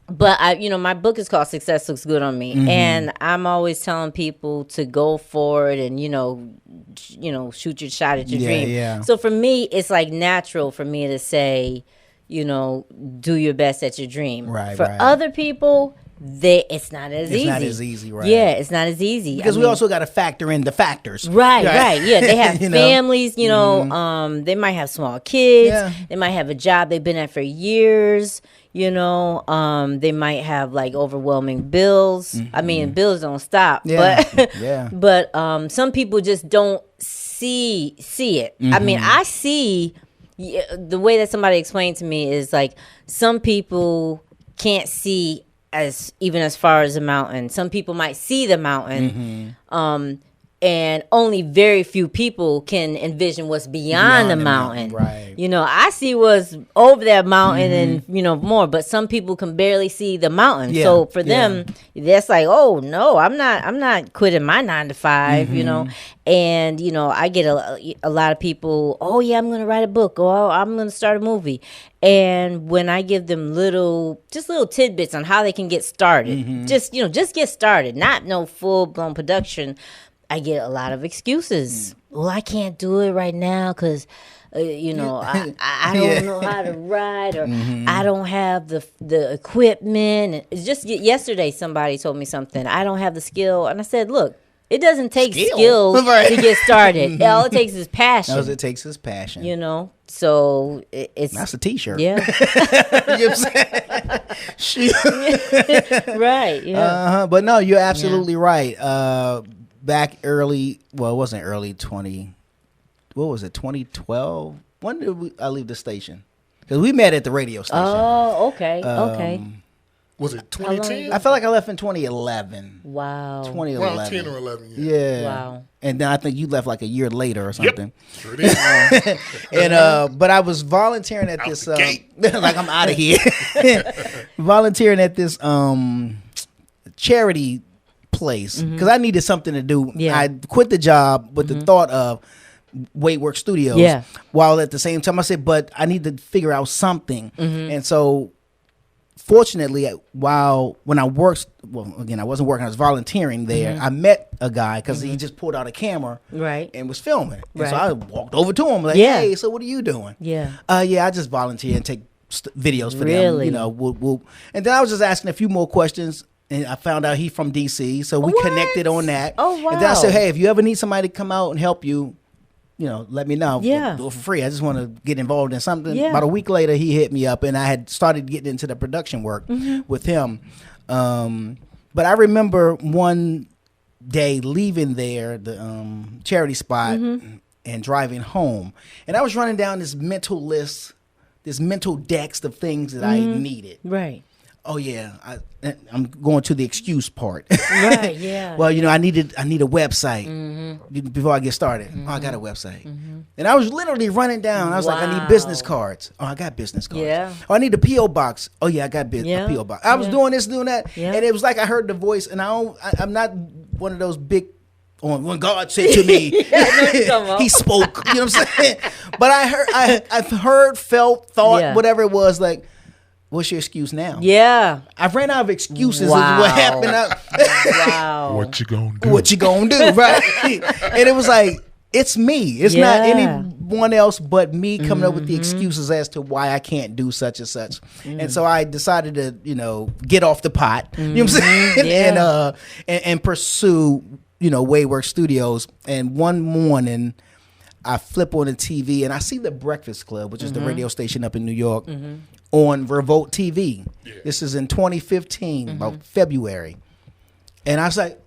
but my book is called Success Looks Good on Me, and I'm always telling people to go for it and shoot your shot at your dream. Yeah. So for me, it's like natural for me to say, do your best at your dream. Right. For other people, it's not as easy. It's not as easy, right? Yeah, it's not as easy because we also got to factor in the factors. Right. Yeah, they have families. They might have small kids. Yeah. They might have a job they've been at for years. They might have like overwhelming bills. I mean, bills don't stop. Yeah. But some people just don't see it. I mean, I see the way that somebody explained to me is like some people can't see as far as the mountain. Some people might see the mountain, and only very few people can envision what's beyond the mountain. Right. I see what's over that mountain and more, but some people can barely see the mountain. Yeah. So for them, that's like, oh no, I'm not quitting my 9 to 5. And I get a lot of people. Oh yeah, I'm gonna write a book. Oh, I'm gonna start a movie. And when I give them little tidbits on how they can get started, just get started, not no full blown production, I get a lot of excuses. Well, I can't do it right now because, I don't know how to write, or I don't have the equipment. And it's just yesterday somebody told me something. I don't have the skill, and I said, look, it doesn't take skill to get started. All it takes is passion. All it takes is passion. So it's that's a T-shirt. Yeah. You know what I'm saying? Right. Yeah. But no, you're absolutely right. Back early, well, it wasn't early 2012? When did I leave the station? Because we met at the radio station. Oh, okay. Okay. Was it 2010? I felt like I left in 2011. Wow. 2011. Around 10 or 11. Yeah. Wow. And then I think you left like a year later or something. Yep. Sure did. And but I was volunteering at this like I'm out of here. Volunteering at this charity place because I needed something to do. Yeah. I quit the job with the thought of Weight Work Studios. Yeah. While at the same time I said, but I need to figure out something. And so fortunately, when I worked, well, again, I wasn't working, I was volunteering there. I met a guy because he just pulled out a camera and was filming. And so I walked over to him like, hey, so what are you doing? Yeah. I just volunteer and take videos for them. You know, and then I was just asking a few more questions. And I found out he's from D.C., so we connected on that. Oh, wow. And then I said, hey, if you ever need somebody to come out and help you, you know, let me know. Yeah. Do it for free. I just want to get involved in something. Yeah. About a week later, he hit me up, and I had started getting into the production work with him. But I remember one day leaving there, the charity spot, and driving home. And I was running down this mental list, this mental decks of things that I needed. Right. Oh yeah, I'm going to the excuse part. Right. Yeah. Well, you know, I need a website before I get started. Oh, I got a website, and I was literally running down. I was like, I need business cards. Oh, I got business cards. Yeah. Oh, I need a PO box. Oh yeah, I got a PO box. I was doing this, doing that, and it was like I heard the voice, and I'm not one of those big. When God said to me, He spoke. You know what I'm saying? But I've heard, felt, thought, whatever it was, like. What's your excuse now? Yeah. I've ran out of excuses is what happened. Wow. What you gonna do? What you gonna do, right? And it was like, it's me. It's not anyone else but me coming up with the excuses as to why I can't do such and such. And so I decided to, you know, get off the pot. You know what I'm saying? And pursue, you know, Weight Work Studios. And one morning I flip on the TV and I see the Breakfast Club, which is the radio station up in New York. On Revolt TV. Yeah. This is in 2015, about February. And I was like,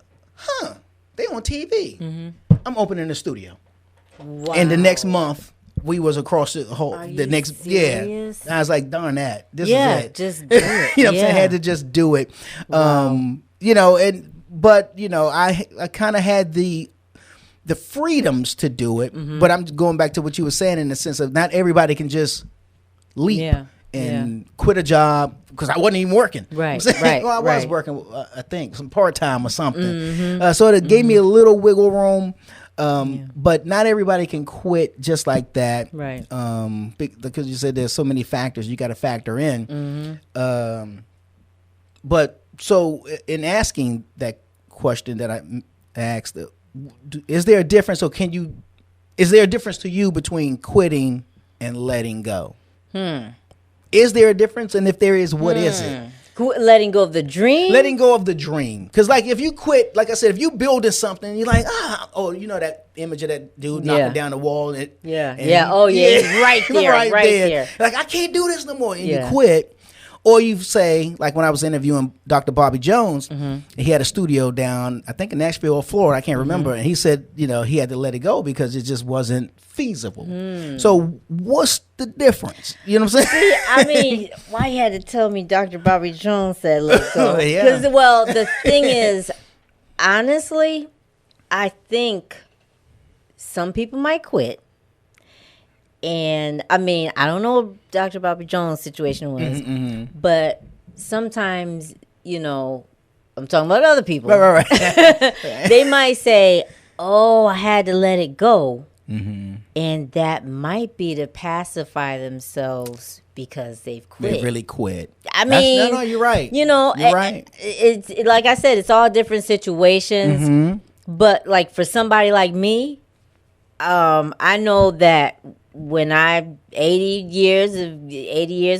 they on TV. I'm opening the studio. Wow. And the next month, we was across the whole, serious? And I was like, darn that. This is it. Just do it. You know what I'm saying? I had to just do it. Wow. You know, but, you know, I kind of had the freedoms to do it. But I'm going back to what you were saying in the sense of not everybody can just leap. Yeah. And quit a job because I wasn't even working. Right, right. Well, I was working, I think, some part-time or something. So it gave me a little wiggle room. But not everybody can quit just like that. Right. Because you said there's so many factors you got to factor in. But so in asking that question that I asked, is there a difference? Or is there a difference to you between quitting and letting go? Is there a difference? And if there is, what is it? Letting go of the dream? Letting go of the dream. Because, like, if you quit, like I said, if you building something, you're like, you know that image of that dude knocking down the wall. And he's right there, right there. Like, I can't do this no more. And you quit. Or you say, like when I was interviewing Dr. Bobby Jones, he had a studio down, I think in Nashville or Florida, I can't remember. And he said, you know, he had to let it go because it just wasn't feasible. So what's the difference? You know what I'm saying? See, I mean, why you had to tell me Dr. Bobby Jones said let go? Because, well, the thing is, honestly, I think some people might quit. And I mean, I don't know what Dr. Bobby Jones' situation was, but sometimes, you know, I'm talking about other people. Right. They might say, oh, I had to let it go. And that might be to pacify themselves because they've quit. They really quit. I mean, no, you're right. You know, you're right. It's like I said, it's all different situations. But like for somebody like me, I know that when I'm 80 years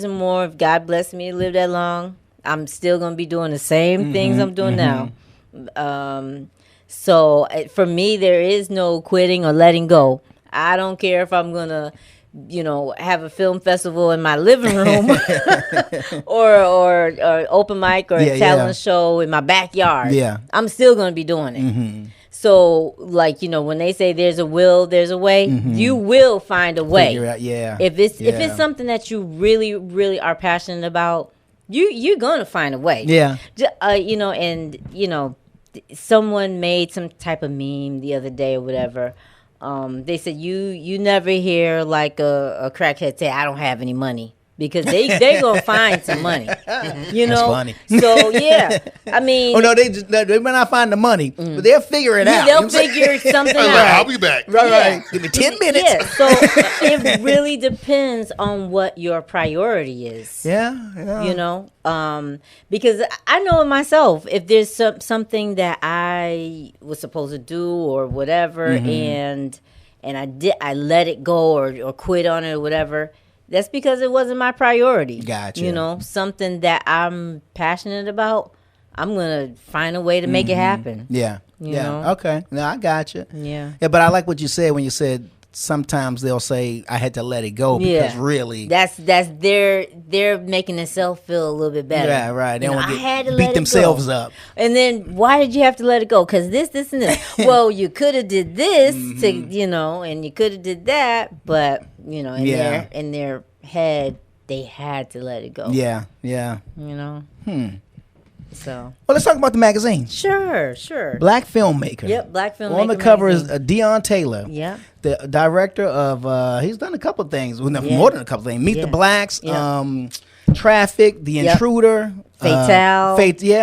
or more, if God bless me to live that long, I'm still going to be doing the same things I'm doing now. So for me, there is no quitting or letting go. I don't care if I'm going to, you know, have a film festival in my living room or open mic or a talent show in my backyard. Yeah. I'm still going to be doing it. So, like, you know, when they say there's a will, there's a way, you will find a way. Figure out, If it's something that you really, really are passionate about, you're gonna find a way. Yeah. Someone made some type of meme the other day or whatever. They said you never hear like a crackhead say, I don't have any money. Because they gonna find some money, you know. That's funny. So yeah, I mean, oh no, they may not find the money, but they'll figure it out. They'll figure something out. I'll be back. Right. Give me 10 minutes. Yeah. So it really depends on what your priority is. Yeah. You know, because I know it myself. If there's something that I was supposed to do or whatever, and I let it go or quit on it or whatever. That's because it wasn't my priority. Gotcha. You know, something that I'm passionate about, I'm going to find a way to make it happen. Yeah. You know? Okay. No, I got you. Yeah. Yeah, but I like what you said when you said sometimes they'll say I had to let it go because really that's they're making themselves feel a little bit better. Yeah, right. They don't want to beat themselves up. And then why did you have to let it go? Because this, and this. Well, you could have did this to, and you could have did that, but in their head they had to let it go. Yeah. So well, let's talk about the magazine. Sure. Black filmmaker. Yep, Black filmmaker. On the cover magazine. is Dion Taylor. Yeah. The director of he's done a couple of things. Well, more than a couple of things. Meet the Blacks, Traffic, The Intruder, Fatale.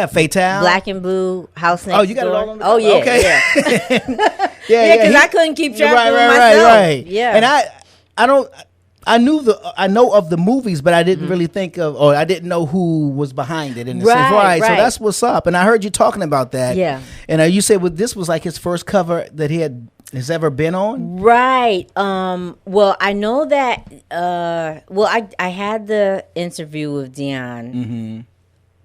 Fatale. Black and Blue, House Next Door. Oh, you got it all on the Oh, yeah. Okay. Yeah, because I couldn't keep track of it myself. Right. Yeah. And I know of the movies, but I didn't really think of, or I didn't know who was behind it in the sense. Right. So that's what's up. And I heard you talking about that. Yeah. And you said this was like his first cover that has ever been on. Right. Well, I know that. I had the interview with Dion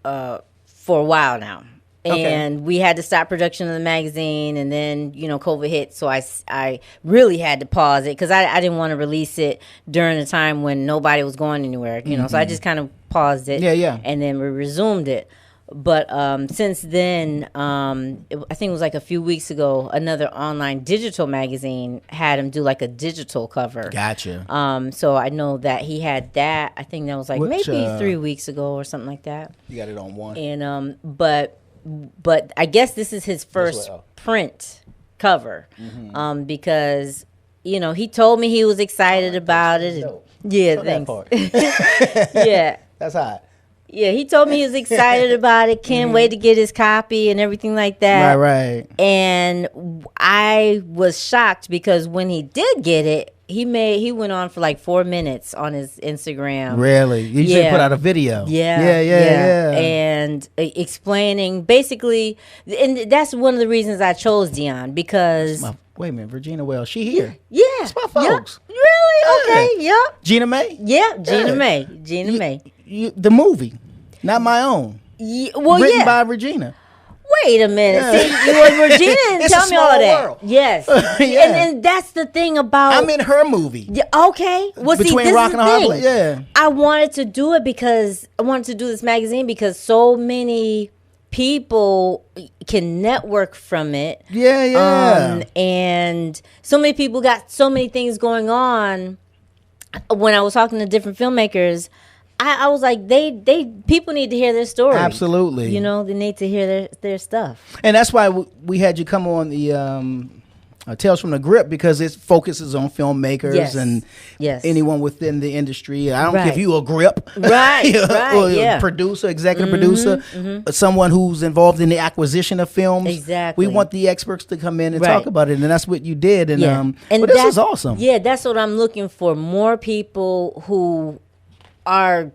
for a while now. And we had to stop production of the magazine, and then COVID hit, so I really had to pause it because I didn't want to release it during the time when nobody was going anywhere, so I just kind of paused it, and then we resumed it. But since then, I think it was like a few weeks ago, another online digital magazine had him do like a digital cover. Gotcha. So I know that he had that. I think that was like maybe 3 weeks ago or something like that. You got it on one. And but I guess this is his first print cover, because he told me he was excited about it. Thanks. Yeah, that's hot. Yeah, he told me he was excited about it. Can't wait to get his copy and everything like that. Right. And I was shocked because when he did get it, he went on for like 4 minutes on his Instagram. Really? You should put out a video. Yeah. And explaining basically, and that's one of the reasons I chose Dion because. Wait a minute, Regina Wells, she here? Yeah. It's my folks. Yep. Really? Okay. Yep. Gina May? Yeah, Gina May. Gina May. The movie, not my own. Written by Regina. Wait a minute. See, Regina didn't tell me all that. World. Yes. And that's the thing about. I'm in her movie. Yeah, okay. Well, Between this Rock is and a Hard Place. Yeah. I wanted to do it because I wanted to do this magazine because so many people can network from it. Yeah. And so many people got so many things going on. When I was talking to different filmmakers, I was like, people need to hear their story. Absolutely. They need to hear their stuff. And that's why we had you come on the Tales from the Grip, because it focuses on filmmakers and anyone within the industry. I don't care if you a grip, or producer, executive producer, someone who's involved in the acquisition of films. Exactly. We want the experts to come in and talk about it, and that's what you did. And but this is awesome. Yeah, that's what I'm looking for. More people who are,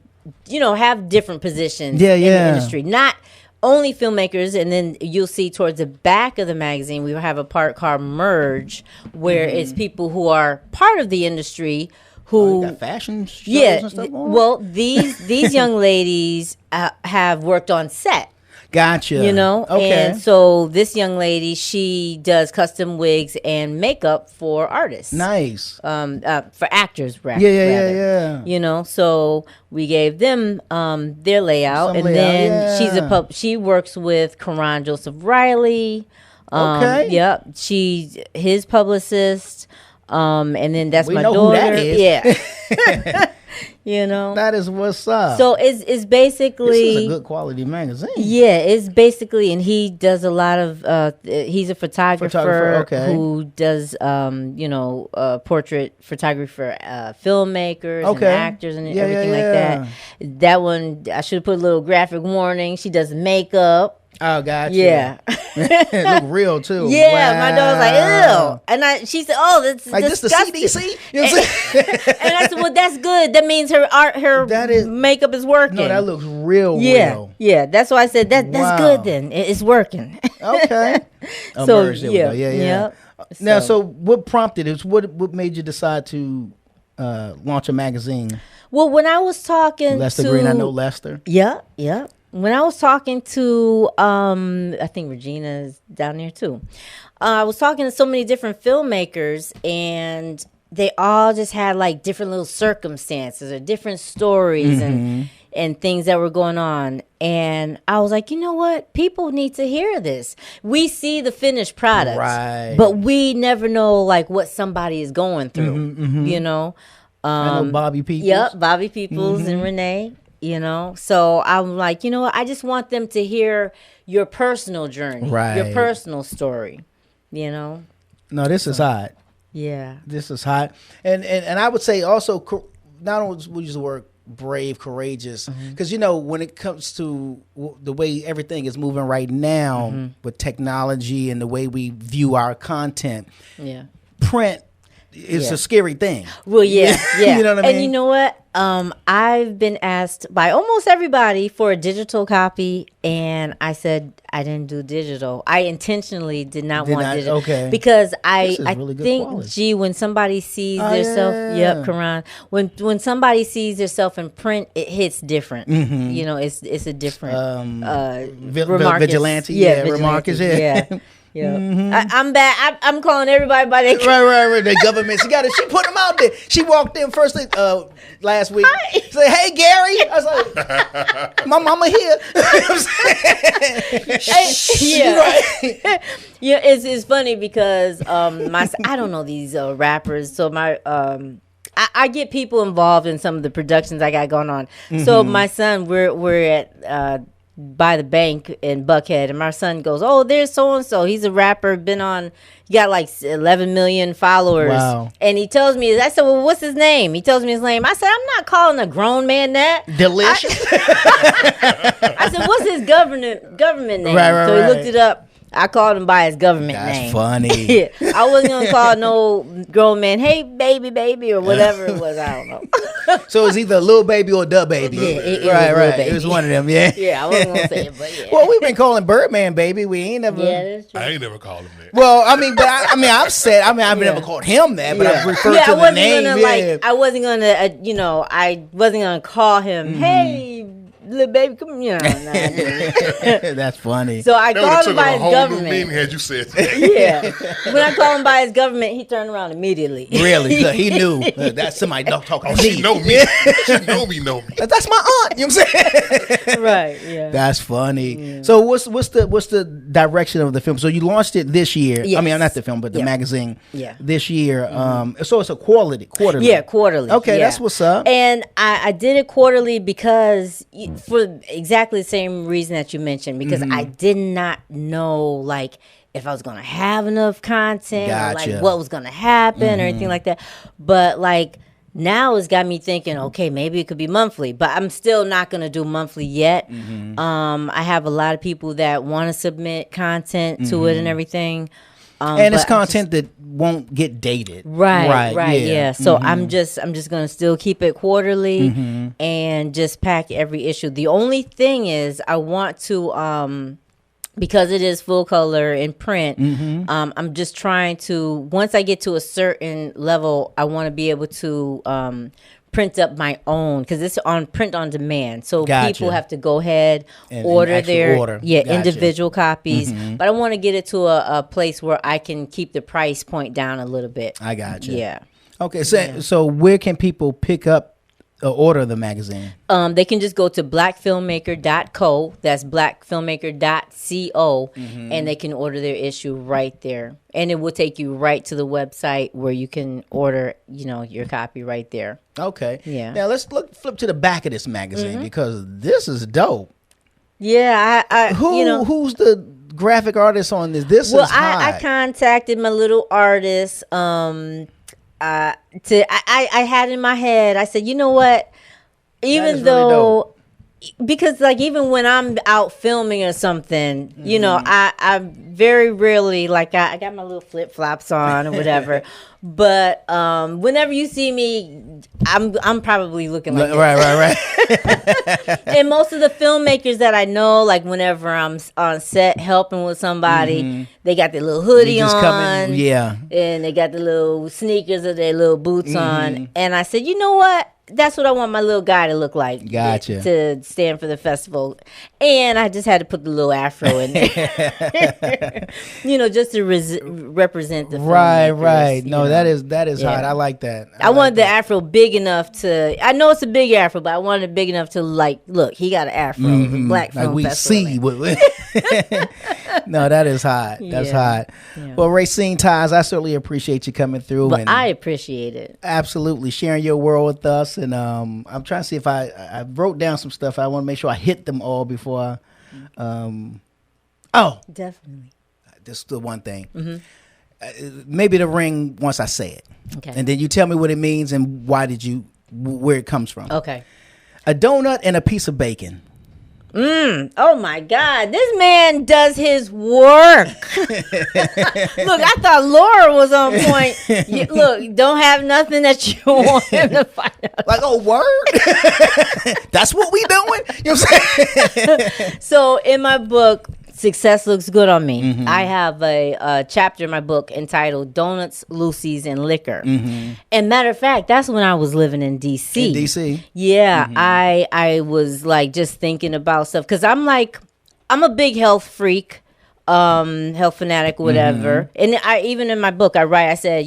have different positions in the industry. Not only filmmakers, and then you'll see towards the back of the magazine, we have a part called Merge, where it's people who are part of the industry who got fashion shows and stuff on? Well, these young ladies have worked on set. Gotcha. Okay. And so this young lady, she does custom wigs and makeup for artists. Nice. For actors, rather. Yeah. So we gave them their layout, then she works with Karan Joseph Riley. Okay. Yep. She's his publicist. And then that's we my know daughter. Who that is. Yeah. You know, That is what's up. so it's basically this is a good quality magazine. Yeah, it's basically, and he does a lot of. He's a photographer, okay. who does, portrait photography for filmmakers and Okay. actors and Yeah, everything yeah, like that. That one, I should have put a little graphic warning. She does makeup. Oh, gotcha. Yeah, It look real too. yeah. My daughter's like, Wow. ew, and she said, "Oh, that's Like this the disgusting." CDC? You know what I'm saying? And I said, "Well, that's good. That means her That is- makeup is working." No, that looks real. Yeah. That's why I said that's Wow. good. Then it's working. Okay. So Emerge, there we go. Yeah. yep. Now, so what prompted it? What made you decide to launch a magazine? Well, when I was talking Lester to Green, I know Lester. Yeah. When I was talking to I think Regina's down there too. I was talking to so many different filmmakers, and they all just had like different little circumstances or different stories and things that were going on. And I was like, you know what? People need to hear this. We see the finished product, Right. but we never know like what somebody is going through. You know. I know Bobby Peoples. Yep, Bobby Peoples and Renee. You know, so I'm like, you know what? I just want them to hear your personal journey, Right. your personal story. You know. No, this is hot. Yeah. This is hot, and I would say also not only we use the word brave, courageous, because when it comes to the way everything is moving right now with technology and the way we view our content, Yeah. print is Yeah. a scary thing. Well, yeah. You know what I mean? And you know what? I've been asked by almost everybody for a digital copy, and I said I didn't do digital. I intentionally did not want digital. Okay. Because I This is really good think, quality. when somebody sees themselves, yeah. Karan, when somebody sees themselves in print, it hits different. You know, it's a different. Remarcus. Vigilante, Remarcus, yeah. Yeah, I'm bad. I'm calling everybody by their Right. The government. She put them out there. She walked in first last week. Say, "Hey, Gary." I was like, "My mama here." You know what I'm saying? Yeah. Right. Yeah, it's funny because I don't know these rappers, so my I get people involved in some of the productions I got going on. So my son, we're at by the bank in Buckhead, and my son goes, "Oh, there's so and so. He's a rapper. Been on. He got like 11 million followers." Wow. And he tells me, I said, "Well, what's his name?" He tells me his name. I said, "I'm not calling a grown man that." Delicious. I said, "What's his government name?" Right, So he right. looked it up. I called him by his government That's name. funny. Yeah. I wasn't gonna call no grown man, "Hey, baby," or whatever it was. I don't know. So it's either a little baby or the baby. Yeah, it was right. Lil Baby. It was one of them. Yeah. Yeah, I wasn't gonna say it, but yeah. Well, we've been calling Birdman baby. We ain't never. Yeah, that's true. I ain't never called him that. Well, I mean, but I've said. I've never called him that, but I've referred Yeah, to I the wasn't name. gonna I wasn't gonna, I wasn't gonna call him, "Hey, little baby, come here." That's funny. So I That would have called him took by a his whole new government. meaning had you said that. Yeah, when I called him by his government, he turned around immediately. Really, so he knew that's somebody talking Oh, to she me. know me. She know me. That's my aunt. You know what I'm saying? Right. Yeah. That's funny. So what's the direction of the film? So you launched it this year. Yes. I mean, not the film, but the Yeah. magazine. Yeah. This year. So it's a quarterly. Yeah, quarterly. Okay, yeah. that's what's up. And I did it quarterly because for exactly the same reason that you mentioned, because I did not know like if I was gonna have enough content or Gotcha. like what was gonna happen or anything like that. But like now it's got me thinking, okay, maybe it could be monthly, but I'm still not gonna do monthly yet. I have a lot of people that want to submit content to it and everything. And it's but I'm content that won't get dated. Right, yeah. So I'm just gonna still keep it quarterly and just pack every issue. The only thing is I want to because it is full color in print, I'm just trying to, once I get to a certain level, I want to be able to print up my own, because it's on print on demand. So Gotcha. people have to go ahead, And order actual their order. Gotcha. individual copies. But I want to get it to a place where I can keep the price point down a little bit. I got you. Yeah. Okay, so where can people pick up order the magazine? They can just go to blackfilmmaker.co. That's blackfilmmaker.co, and they can order their issue right there. And it will take you right to the website where you can order, your copy right there. Okay. Yeah. Now let's flip to the back of this magazine because this is dope. Yeah, Who's the graphic artist on this? This is hot. I contacted my little artist. I had in my head, I said, you know what? Even though, because like even when I'm out filming or something, I very rarely, like I got my little flip flops on or whatever. But whenever you see me, I'm probably looking like right. And most of the filmmakers that I know, like whenever I'm on set helping with somebody, they got their little hoodie on, and they got the little sneakers or their little boots on. And I said, you know what? That's what I want my little guy to look like. Gotcha. To stand for the festival. And I just had to put the little afro in there. Just to represent the filmmakers. Right. No, that is hot. I like that. I wanted the afro big enough to, I know it's a big afro, but I wanted it big enough to look, he got an afro. The Black Film we Festival. see. No, that is hot. That's hot. Yeah. Well, Raecine, Tyes, I certainly appreciate you coming through. But and I appreciate it. Absolutely. Sharing your world with us. And I'm trying to see if I wrote down some stuff. I want to make sure I hit them all before Definitely. This is the one thing. Maybe the ring once I say it. Okay. And then you tell me what it means and where it comes from. Okay. A donut and a piece of bacon. Oh my God, this man does his work. Look, I thought Laura was on point. Look, don't have nothing that you want him to find out. Like, oh, word? That's what we doing? You know what I'm saying? So in my book, Success Looks Good on Me, I have a chapter in my book entitled Donuts, Lucy's, and Liquor. And matter of fact, that's when I was living in D.C. In D.C.? Yeah, I was like just thinking about stuff because I'm a big health freak, health fanatic, whatever. And even in my book, I said,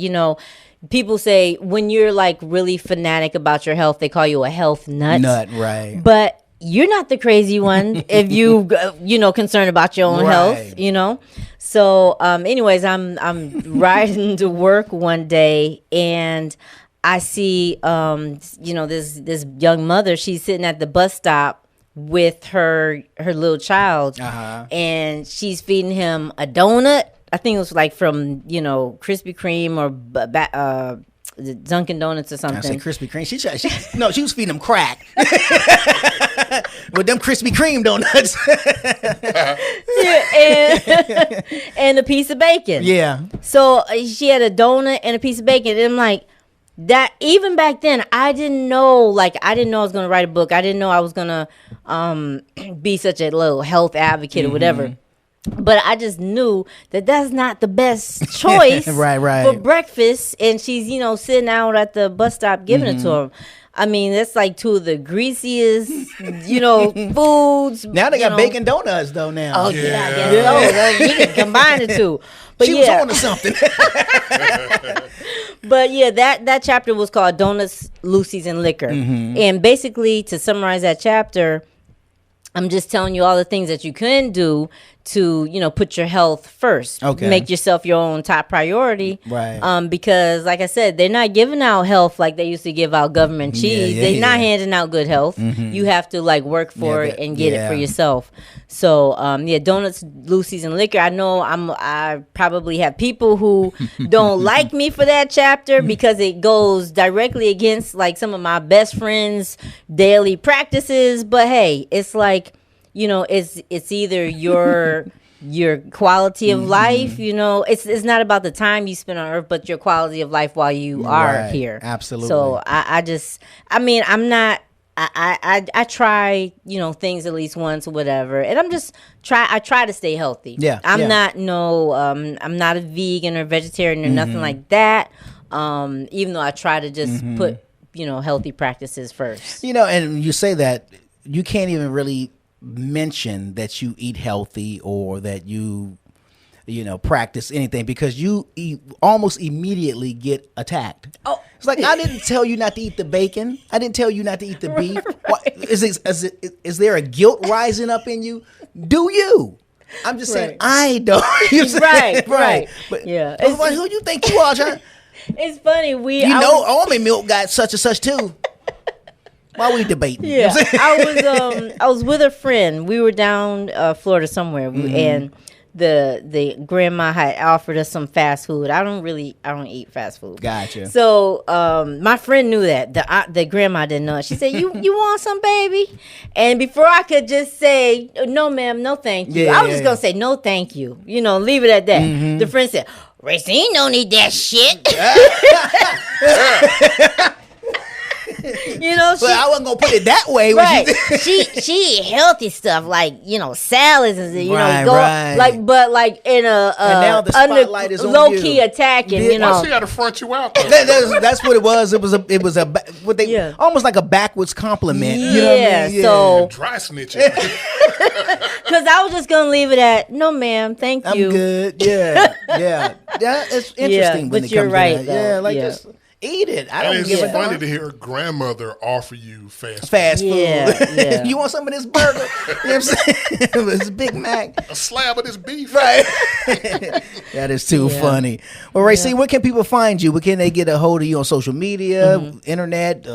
people say when you're like really fanatic about your health, they call you a health nut. Right. But you're not the crazy one if you concerned about your own health, So anyways, I'm riding to work one day and I see this young mother, she's sitting at the bus stop with her little child and she's feeding him a donut. I think it was like from Krispy Kreme or Dunkin' Donuts or something. I said Krispy Kreme. She was feeding them crack. With them Krispy Kreme donuts. and a piece of bacon. Yeah. So she had a donut and a piece of bacon. And I'm like, that even back then, I didn't know I was going to write a book. I didn't know I was going to be such a little health advocate or whatever. But I just knew that that's not the best choice right. for breakfast. And she's, sitting out at the bus stop giving it to him. I mean, that's like two of the greasiest, foods. Now they got bacon donuts, though, now. Oh, yeah, I guess so. You can combine the two. But she was on to something. But yeah, that chapter was called Donuts, Lucy's, and Liquor. And basically, to summarize that chapter, I'm just telling you all the things that you can do to, put your health first. Okay. Make yourself your own top priority. Right. Because, like I said, they're not giving out health like they used to give out government cheese. They're not handing out good health. You have to, work for it and get it for yourself. So, Donuts, Lucy's, and Liquor. I know I probably have people who don't like me for that chapter because it goes directly against, some of my best friends' daily practices. But, hey, it's it's either your quality of life, it's not about the time you spend on earth, but your quality of life while you are here. Absolutely. So I try, things at least once or whatever. And I try to stay healthy. Yeah. I'm not a vegan or vegetarian or nothing like that. Even though I try to just put, healthy practices first. And you say that you can't even really mention that you eat healthy or that you practice anything because you almost immediately get attacked. Oh, It's like, I didn't tell you not to eat the bacon. I didn't tell you not to eat the beef. Is there a guilt rising up in you? Do you? I'm just saying, I don't. Right. But yeah. who you think you are, John? It's funny. Almond milk got such and such too. Why we debating? Yeah, I was with a friend. We were down Florida somewhere, and the grandma had offered us some fast food. I don't eat fast food. Gotcha. So my friend knew that the grandma didn't know. She said, "You want some, baby?" And before I could just say, "No, ma'am, no, thank you," I was just gonna say, "No, thank you." Leave it at that. The friend said, "Raecine don't need that shit." But I wasn't gonna put it that way. Right. She eat healthy stuff like salads and but in a now the spotlight is on low you. key attacking. Why she got to front you out? That's what it was. It was almost like a backwards compliment. You know what I mean? So dry snitching. Because I was just gonna leave it at no, ma'am, thank you. I'm good. Yeah. It's interesting when but it you're comes right, to that. though. Just eat it. I don't and give a it's funny darn. to hear a grandmother offer you fast Food. Yeah. You want some of this burger? You know what I'm saying? This Big Mac. a slab of this beef. Right. That is too funny. Well, Raecine, where can people find you? Where can they get a hold of you on social media, internet,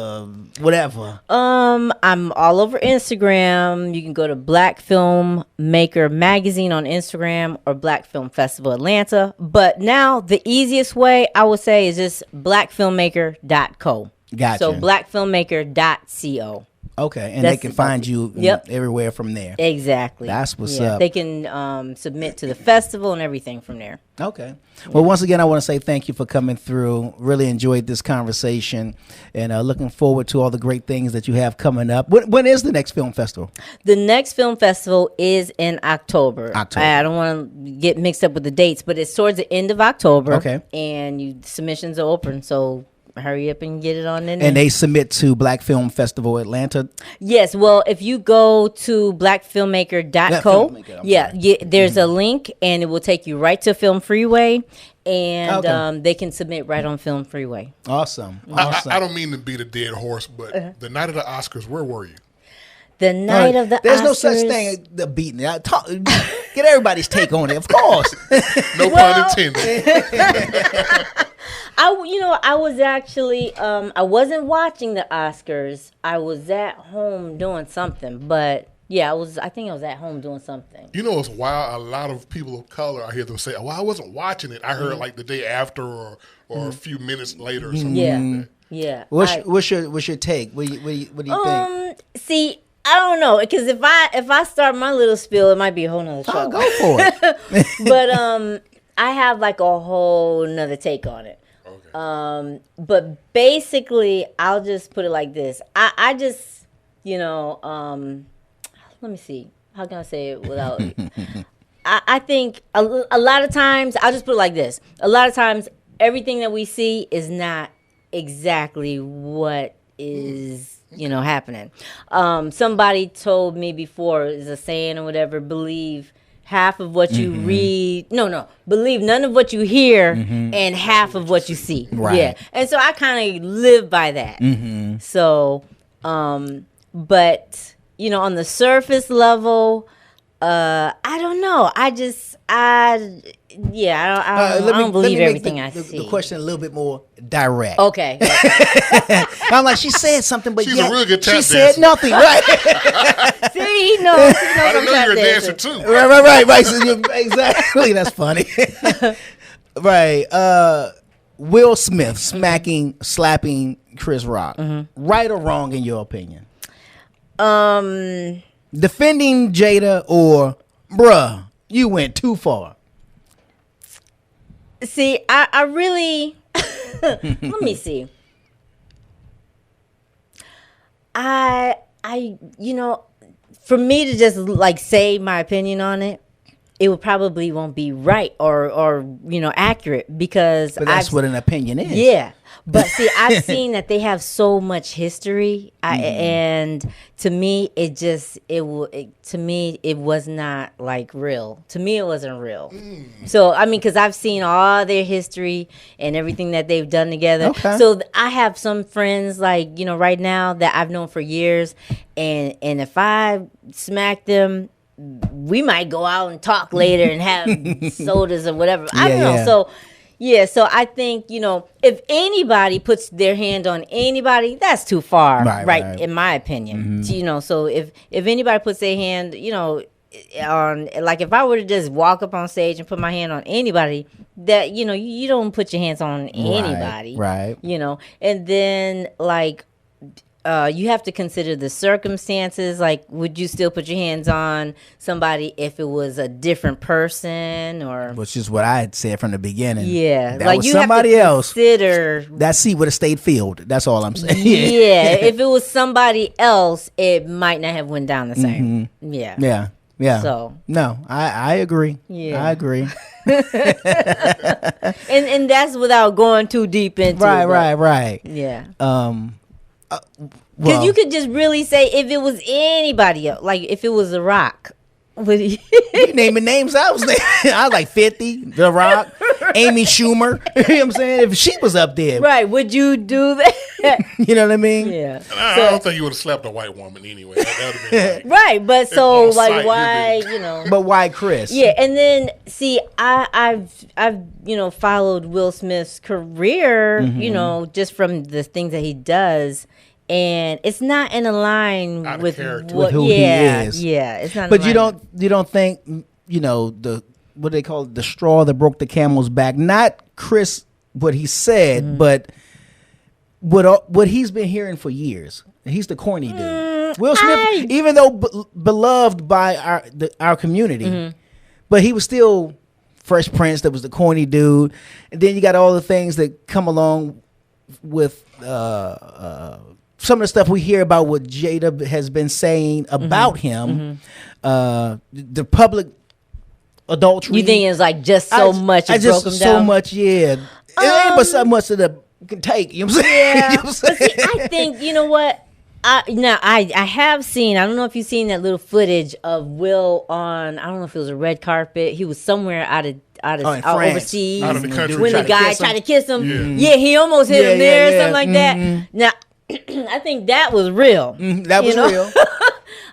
whatever? I'm all over Instagram. You can go to Black Film Maker Magazine on Instagram or Black Film Festival Atlanta. But now the easiest way I would say is just blackfilmmaker.co. Gotcha. So blackfilmmaker.co. Okay, and they can find you everywhere from there. Exactly. That's what's up. They can submit to the festival and everything from there. Okay. Well, once again, I want to say thank you for coming through. Really enjoyed this conversation, and looking forward to all the great things that you have coming up. When is the next film festival? The next film festival is in October. I don't want to get mixed up with the dates, but it's towards the end of October. Okay. And submissions are open, so hurry up and get it on in. And they submit to Black Film Festival Atlanta? Yes. Well, if you go to blackfilmmaker.co, there's a link, and it will take you right to Film Freeway, and they can submit right on Film Freeway. Awesome. I don't mean to beat a dead horse, but the night of the Oscars, where were you? The night of the Oscars. There's no such thing as the beating. Get everybody's take on it, of course. No pun intended. I was actually, I wasn't watching the Oscars. I was at home doing something, but yeah, I think I was at home doing something. It's wild. A lot of people of color, I hear them say, "Well, I wasn't watching it. I heard like the day after or a few minutes later or something." Yeah, like that. yeah. What's your take? What do you think? See, I don't know, because if I start my little spiel, it might be a whole nother show. Oh, go for it. But I have like a whole nother take on it. But basically, I'll just put it like this. I just, let me see. How can I say it without... I think a lot of times, I'll just put it like this. A lot of times, everything that we see is not exactly what is, happening. Somebody told me before, is a saying or whatever, believe half of what you read. No, believe none of what you hear and half of what you see. Right. Yeah. And so I kind of live by that. So, but, on the surface level, I don't know. I don't believe everything I see. The question a little bit more direct. Okay. I'm like, she said something, but she's a real good tap she dancer. said nothing. Right. See, he knows. I didn't know you were a dancer too. Right. So exactly. That's funny. Right. Will Smith slapping Chris Rock. Right or wrong in your opinion? Defending Jada or, bruh, you went too far. See, I really, let me see. For me to just like say my opinion on it it would probably won't be right or accurate because But that's what an opinion is. Yeah. But see, I've seen that they have so much history, and to me, it was not like real. To me, it wasn't real. So I mean, because I've seen all their history and everything that they've done together. Okay. So I have some friends like right now that I've known for years, and if I smack them, we might go out and talk later and have sodas or whatever. I don't know. Yeah. So. Yeah, so I think, if anybody puts their hand on anybody, that's too far, right. In my opinion. So if anybody puts their hand, on, like if I were to just walk up on stage and put my hand on anybody, that, you don't put your hands on anybody. Right. And then like, you have to consider the circumstances. Like, would you still put your hands on somebody if it was a different person, or which is what I had said from the beginning. Yeah, that like was you somebody have to else. Consider that seat would have stayed filled. That's all I'm saying. Yeah, if it was somebody else, it might not have went down the same. Yeah. So no, I agree. Yeah, I agree. and that's without going too deep into it. Right. Yeah. Well, you could just really say if it was anybody else, like if it was The Rock. You naming names, I was like 50, The Rock, Amy Schumer. You know what I'm saying? If she was up there, right? Would you do that? You know what I mean? Yeah. I don't think you would have slapped a white woman anyway. That would have been like, right, but so on like site, why But why Chris? Yeah, and then see, I've followed Will Smith's career, just from the things that he does. And it's not in a line with who he is. Yeah, it's not. But you don't think the what they call it, the straw that broke the camel's back? Not Chris, what he said, but what he's been hearing for years. He's the corny dude. Will Smith, even though beloved by our community, but he was still Fresh Prince. That was the corny dude, and then you got all the things that come along with. Some of the stuff we hear about what Jada has been saying about him, the public adultery. You think it's like just so much? It broke him down? So much, yeah. It ain't but so much that it can take. You know what I'm saying? Yeah. You know what I'm saying? But see, I think you know what. I have seen. I don't know if you've seen that little footage of Will on. I don't know if it was a red carpet. He was somewhere out overseas, out of the country, when the guy tried to kiss him. Yeah, he almost hit him there or something like that. Now. I think that was real. That was real.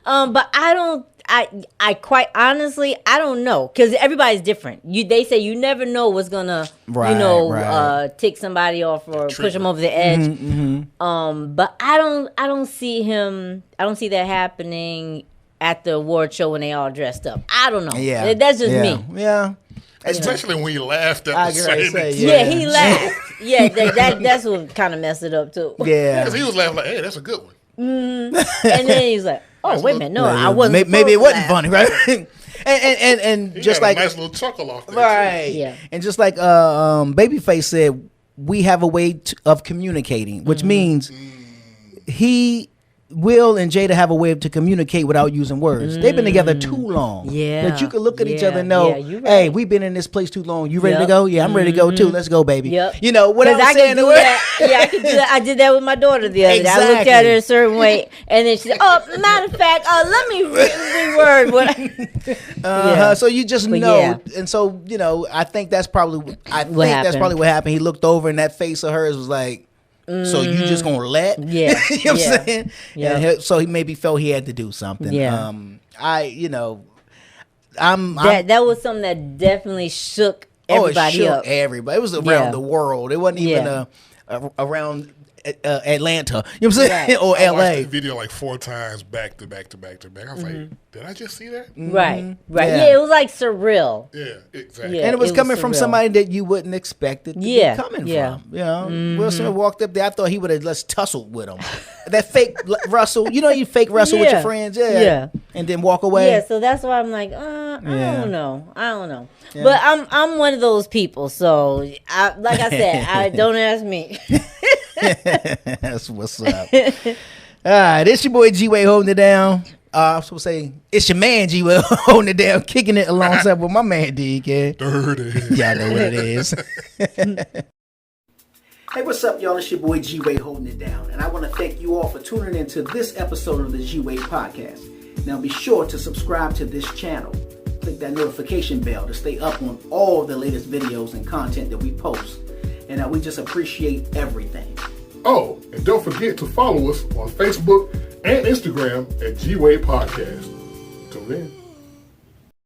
But I don't. I quite honestly, I don't know, because everybody's different. They say you never know what's gonna, tick somebody off or push them over the edge. But I don't see him. I don't see that happening at the award show when they all dressed up. I don't know. Yeah, that's just me. Yeah. Especially when he laughed at the same. He laughed. Yeah, that's what kind of messed it up too. Yeah, because he was laughing like, "Hey, that's a good one." And then he's like, "Oh, wait a minute, no, I wasn't." Maybe it wasn't funny, right? and he just got like a nice little chuckle off there, right? too. Yeah, and just like Babyface said, we have a way of communicating, which means Will and Jada have a way to communicate without using words. They've been together too long. Yeah. That you can look at each other and know, you're right. hey, we've been in this place too long. You ready to go? Yeah, I'm ready to go too. Let's go, baby. Yep. You know, what I'm saying. Yeah, I could do that. I did that with my daughter the other day. I looked at her a certain way, and then she said, "Oh, matter of fact, let me reword what." So you just know, and so I think that's probably what happened. He looked over, and that face of hers was like, so you just gonna let? Yeah. You know what I'm saying? Yeah. And so he maybe felt he had to do something. Yeah. That was something that definitely shook everybody up. Everybody. It was around the world. It wasn't even around Atlanta. You know what I'm saying? Right. Or I LA. watched the video like 4 times back to back to back to back. I was like, did I just see that? Right. Yeah. Yeah, it was like surreal. Yeah, exactly. Yeah. And it was it was coming from surreal. somebody that you wouldn't expect it to be coming from. You know, Will Smith walked up there. I thought he would have just tussled with him. That fake Russell. You fake Wrestle with your friends. Yeah. And then walk away. Yeah, so that's why I'm like, I don't know. Yeah. But I'm one of those people. So, like I said, don't ask me. That's what's up. All right, it's your boy G-Way holding it down. I'm supposed to say, it's your man, G Will, holding it down, kicking it alongside with my man, D. Dirty. Y'all know what it is. Hey, what's up, y'all? It's your boy G-Wade holding it down. And I want to thank you all for tuning into this episode of the G-Wade podcast. Now be sure to subscribe to this channel. Click that notification bell to stay up on all the latest videos and content that we post. And we just appreciate everything. Oh, and don't forget to follow us on Facebook and Instagram at G-Wade Podcast. Till then.